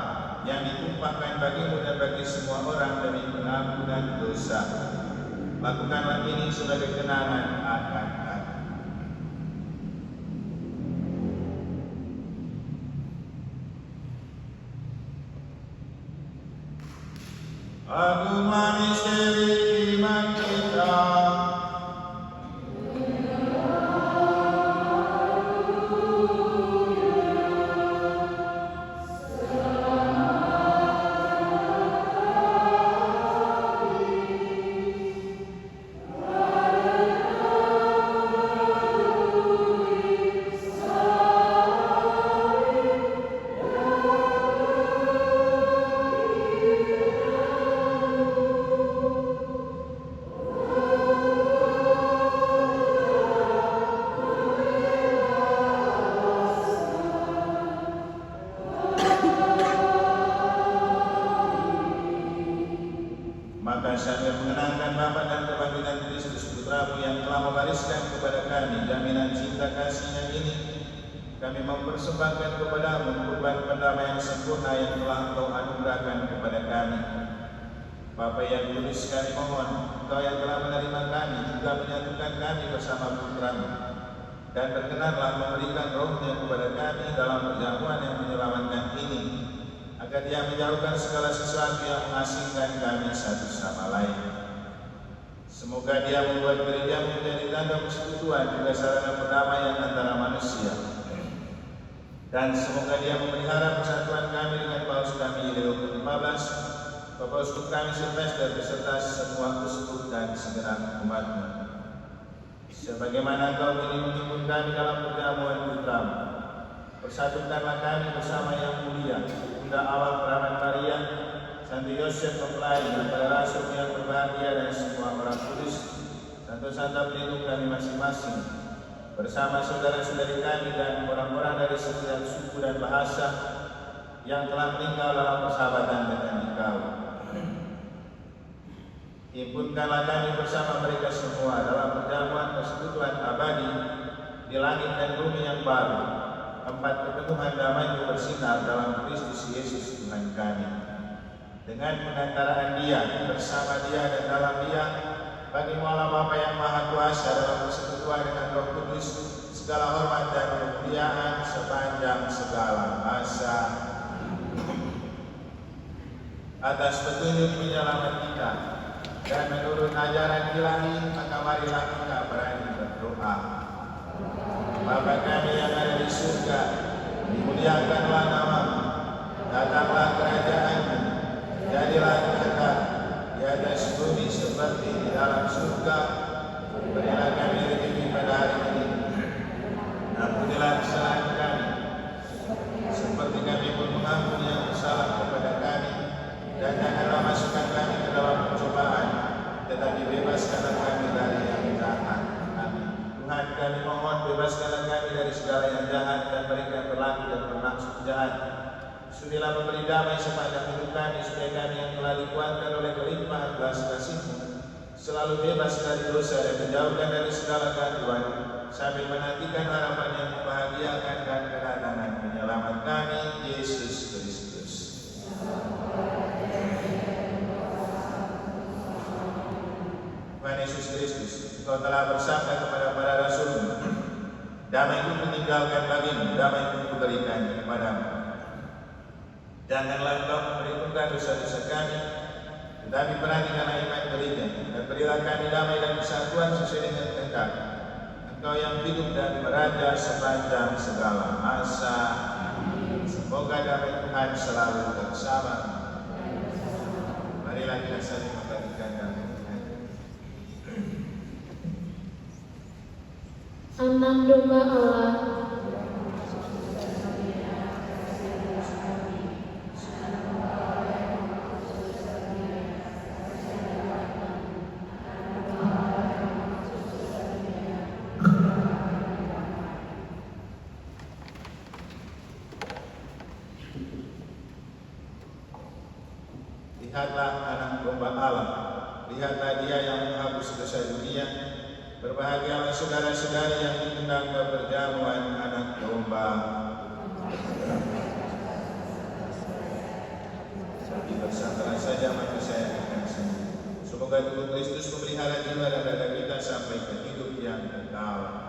yang ditumpahkan bagimu dan bagi semua orang demi pengampunan dosa. Lakukanlah ini sebagai kenangan akan aku." Agunglah misteri iman kita. Maka sambil mengenangkan Bapa dan kebangkitan Kristus Putramu yang telah mewariskan kepada kami jaminan cinta kasih-Nya ini, kami mempersembahkan kepadamu kurban pendamaian sempurna yang telah Engkau anugerahkan kepada kami. Bapa yang kudus, kami mohon Engkau yang telah menerima kami juga menyatukan kami bersama Putramu, dan berkenanlah memberikan Roh-Nya kepada kami dalam perjamuan yang menyelamatkan ini, agar Dia menjauhkan segala sesuatu yang mengasingkan kami satu sama lain. Semoga Dia membuat gereja menjadi tanda persekutuan juga sarana perdamaian antara manusia. Dan semoga Dia memelihara persatuan kami dengan Paus kami Leo ke-15, Bapak Uskup kami Silvester beserta semua uskup dan segenap umat-Mu. Sebagaimana Engkau ingin menghimpun kami dalam perjamuan Putramu, persatukanlah kami bersama yang mulia Bunda awal perawan Maria, Santo Yosef mempelai, para rasul yang berbahagia dan semua orang kudus, santo-santo pelindung kami masing-masing, bersama saudara-saudari kami dan orang-orang dari setiap suku dan bahasa yang telah meninggal dalam persahabatan dengan Engkau. Himpunkanlah kami bersama mereka semua dalam perjamuan persekutuan abadi di langit dan bumi yang baru, tempat kepenuhan damai bersinar dalam Kristus Yesus Tuhan kami. Dengan pengantaraan Dia, bersama Dia dan dalam Dia, bagi Allah Bapa yang Maha Kuasa dalam persekutuan dengan Roh Kudus, segala hormat dan kemuliaan sepanjang segala masa. Atas petunjuk penyelamat kita dan menurut ajaran ilahi, maka marilah kita berani berdoa. Bapa kami yang ada di surga, dimuliakanlah nama-Mu, datanglah kerajaan-Mu, jadilah kehendak di atas bumi seperti di dalam surga. Berilah kami rezeki pada hari ini, ampunilah kesalahan kami, seperti kami pun mengampuni yang bersalah kepada kami, dan janganlah masukkan kami ke dalam pencobaan, tetapi bebaskanlah kami dari yang jahat. Tuhan, kami mohon bebaskanlah kami dari segala yang jahat dan berikan berlaku dan bermaksud jahat. Sudilah memberi damai sepanjang hidup kami, supaya kami yang telah dikuatkan oleh kelimpahan belas kasih-Mu selalu bebas dari dosa dan dijauhkan dari segala gangguan, sambil menantikan harapan yang membahagiakan dan kedatangan penyelamat kami, Yesus Kristus. Tuhan Yesus Kristus, Engkau telah bersabda kepada para rasul-Mu, damai-Ku meninggalkan bagimu, damai-Ku kuberikan kepadamu. Janganlah Engkau memperhitungkan dosa-dosa kami, tetapi perhatikanlah iman gereja, dan berilah kami damai dan persatuan sesuai dengan kehendak Engkau yang hidup dan beraja sepanjang segala masa. Semoga damai Tuhan selalu bersama. Marilah kita saling membagikan damai. Anak domba Allah, Lihatlah anak domba Allah, lihatlah Dia yang menghapus dosa dunia. Berbahagialah saudara-saudari yang diundang ke perjamuan anak domba. Bersantaran saja maka saya akan sembuh. Semoga Tuhan Kristus memelihara jiwa dan dada kita sampai ke hidup yang kekal.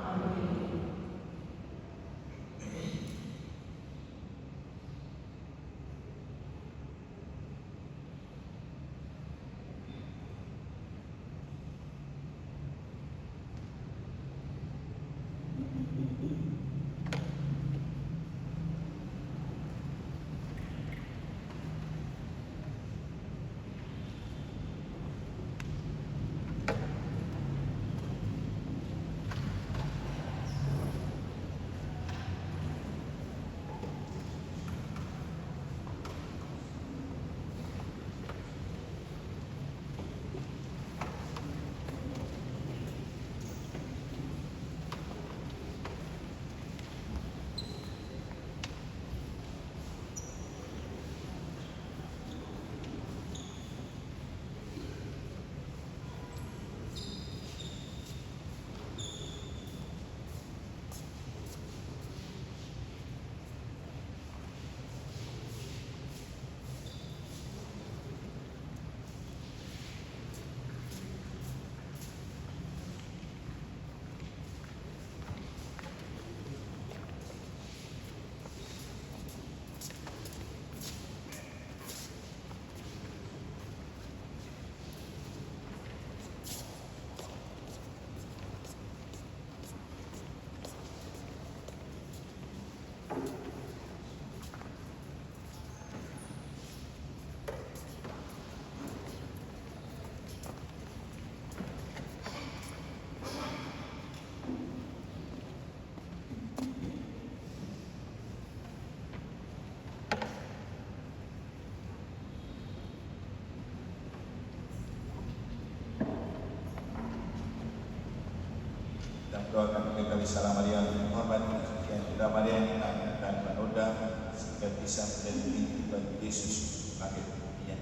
Doakan kita di salam Maria, hormat yang kita Maria yang tanpa noda, sehingga bisa menjadi pintu bagi Yesus akhir dunia.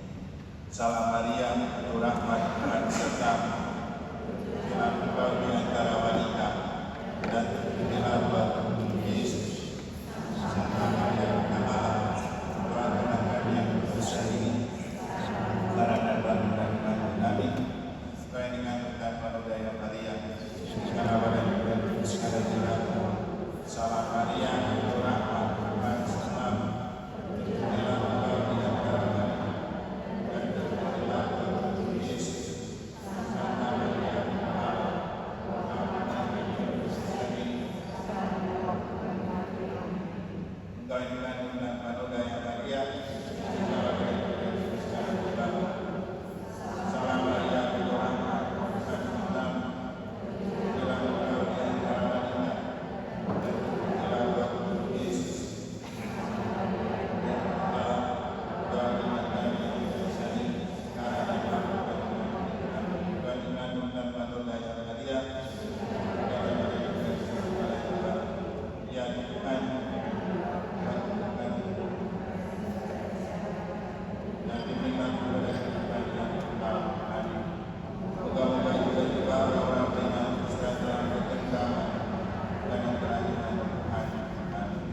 Salam Maria, penuh rahmat Tuhan sertamu, terpujilah engkau di antara wanita, dan terpujilah buah Yesus. Santa Maria, Bunda Allah, doakanlah kami yang berdosa ini, sekarang dan waktu kami. Kau yang mengandung tanpa noda ya Maria, salam Maria, penuh rahmat Tuhan sertamu, terpujilah engkau di antara wanita, dan terpujilah buah Yesus. Santa Maria, Bunda Allah, doakanlah kami yang berdosa ini, engkau yang mengandung tanpa noda ya Maria, salam Maria, penuh rahmat Tuhan sertamu, terpujilah engkau di antara wanita, dan terpujilah buah Yesus. Doakanlah kami yang berdosa ini, sekarang dan waktu kami mati. Tuhan mengandung tanpa noda ya Maria, ya Tuhan, dan bimbinglah kepada kehidupan yang kekal. Amin. Moga-moga juga orang dengan kesejahteraan kekekalan dan yang terakhir Tuhan. Amin.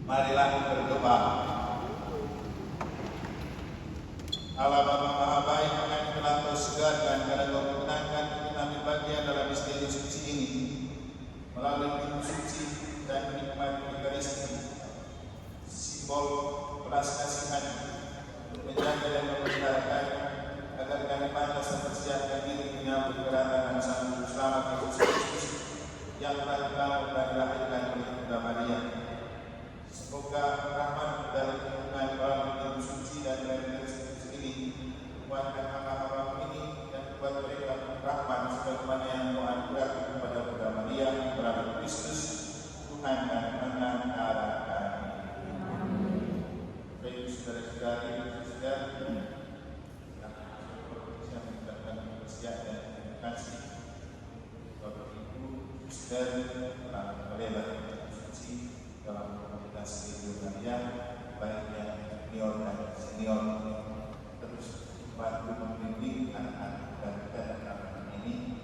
Marilah berdoa. Allah Bapa Maha Baik, yang telah Kau segarkan karena Kau mengenangkan kita ambil bagian dalam misteri suci ini melalui minum suci dan menikmati Ekaristi, simbol belas kasihan untuk menjaga dan memelihara kami agar kami pantas mempersiapkan diri menyambut kedatangan Sang Juru Selamat Yesus Kristus yang telah dibangun dan dilahirkan oleh Bunda Maria. Semoga rahmat dari Tuhan melalui minum suci dan Ekaristi ini kuatkan hamba-hamba ini dan buat mereka rahmat sebagaimana yang Kau anugerahkan kepada Bunda Maria melalui Kristus Tuhan dan Anak kami. Baik saudara-saudari, saudara, yang mengucapkan kebersihan dan terima kasih Bapak Ibu, suster, para pelela suci dalam komunitas Radio Maria, baik yang junior dan senior, terus bantu membimbing anak-anak dan kita dalam ini,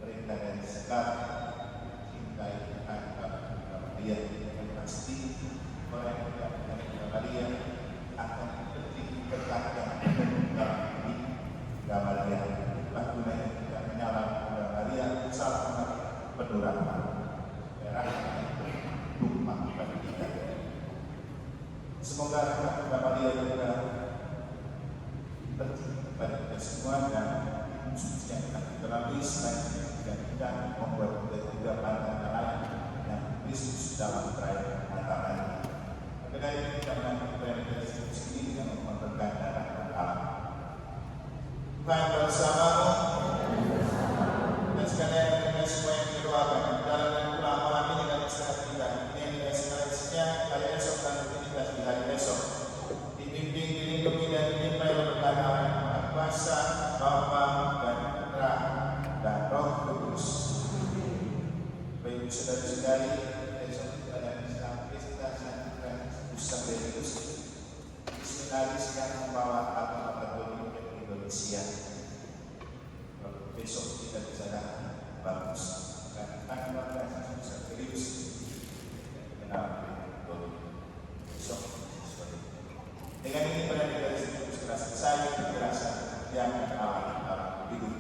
perintah dari sekar, cintai agama Maria, yang pasti orang yang tidak mengenal Maria akan bertanya dalam ini Maria, lakukan yang tidak menyala Maria, salah penurapan rumah bagi kita. Semoga Bunda Maria juga berjumpa pada kita semua dan suci yang akan kita lalui selain kita membuat kita juga pandangan lain yang Kristus dalam perayaan Natal ini. Maka dari itu kita menanti perayaan Kristus ini yang memperberkan darah alam. Tuhan bersamamu dan sekalian dengan semua yang didoakan dalam dan pulang malam ini dan istirahat kita ini yang dikasih hari esok dan rutinitas di hari esok dibimbing, dilindungi dan dinyertai berkat Allah yang Maha Kuasa, Bapa dan Putra dan Roh Kudus. Baik saudara-saudari, esok kita ada pesta Santa Isabelus, misionaris yang membawa agama Katolik ke Indonesia. Besok kita bisa datang bagus karena tanggal 14 bisa serius kenal besok dengan ini berarti dari situ saya terasa yang Allah dalam hidup.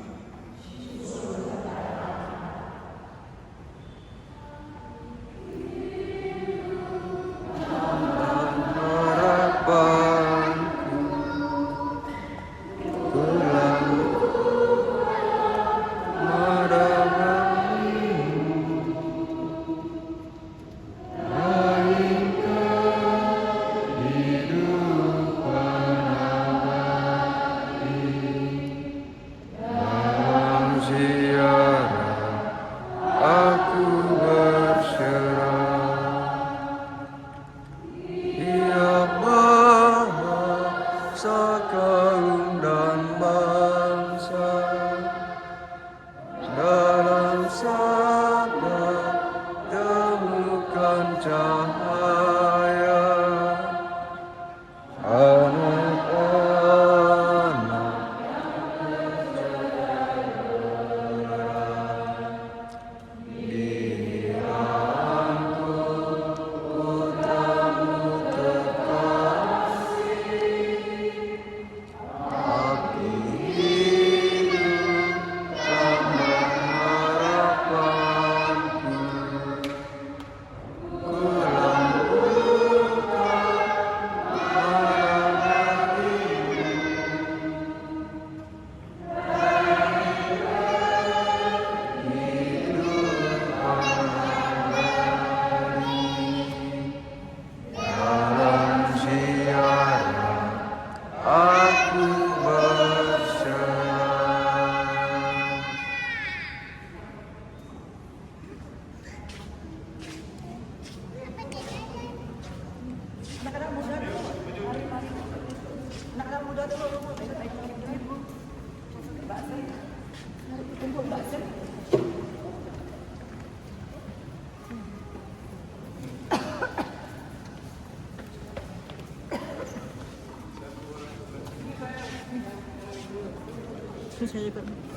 Saya juga.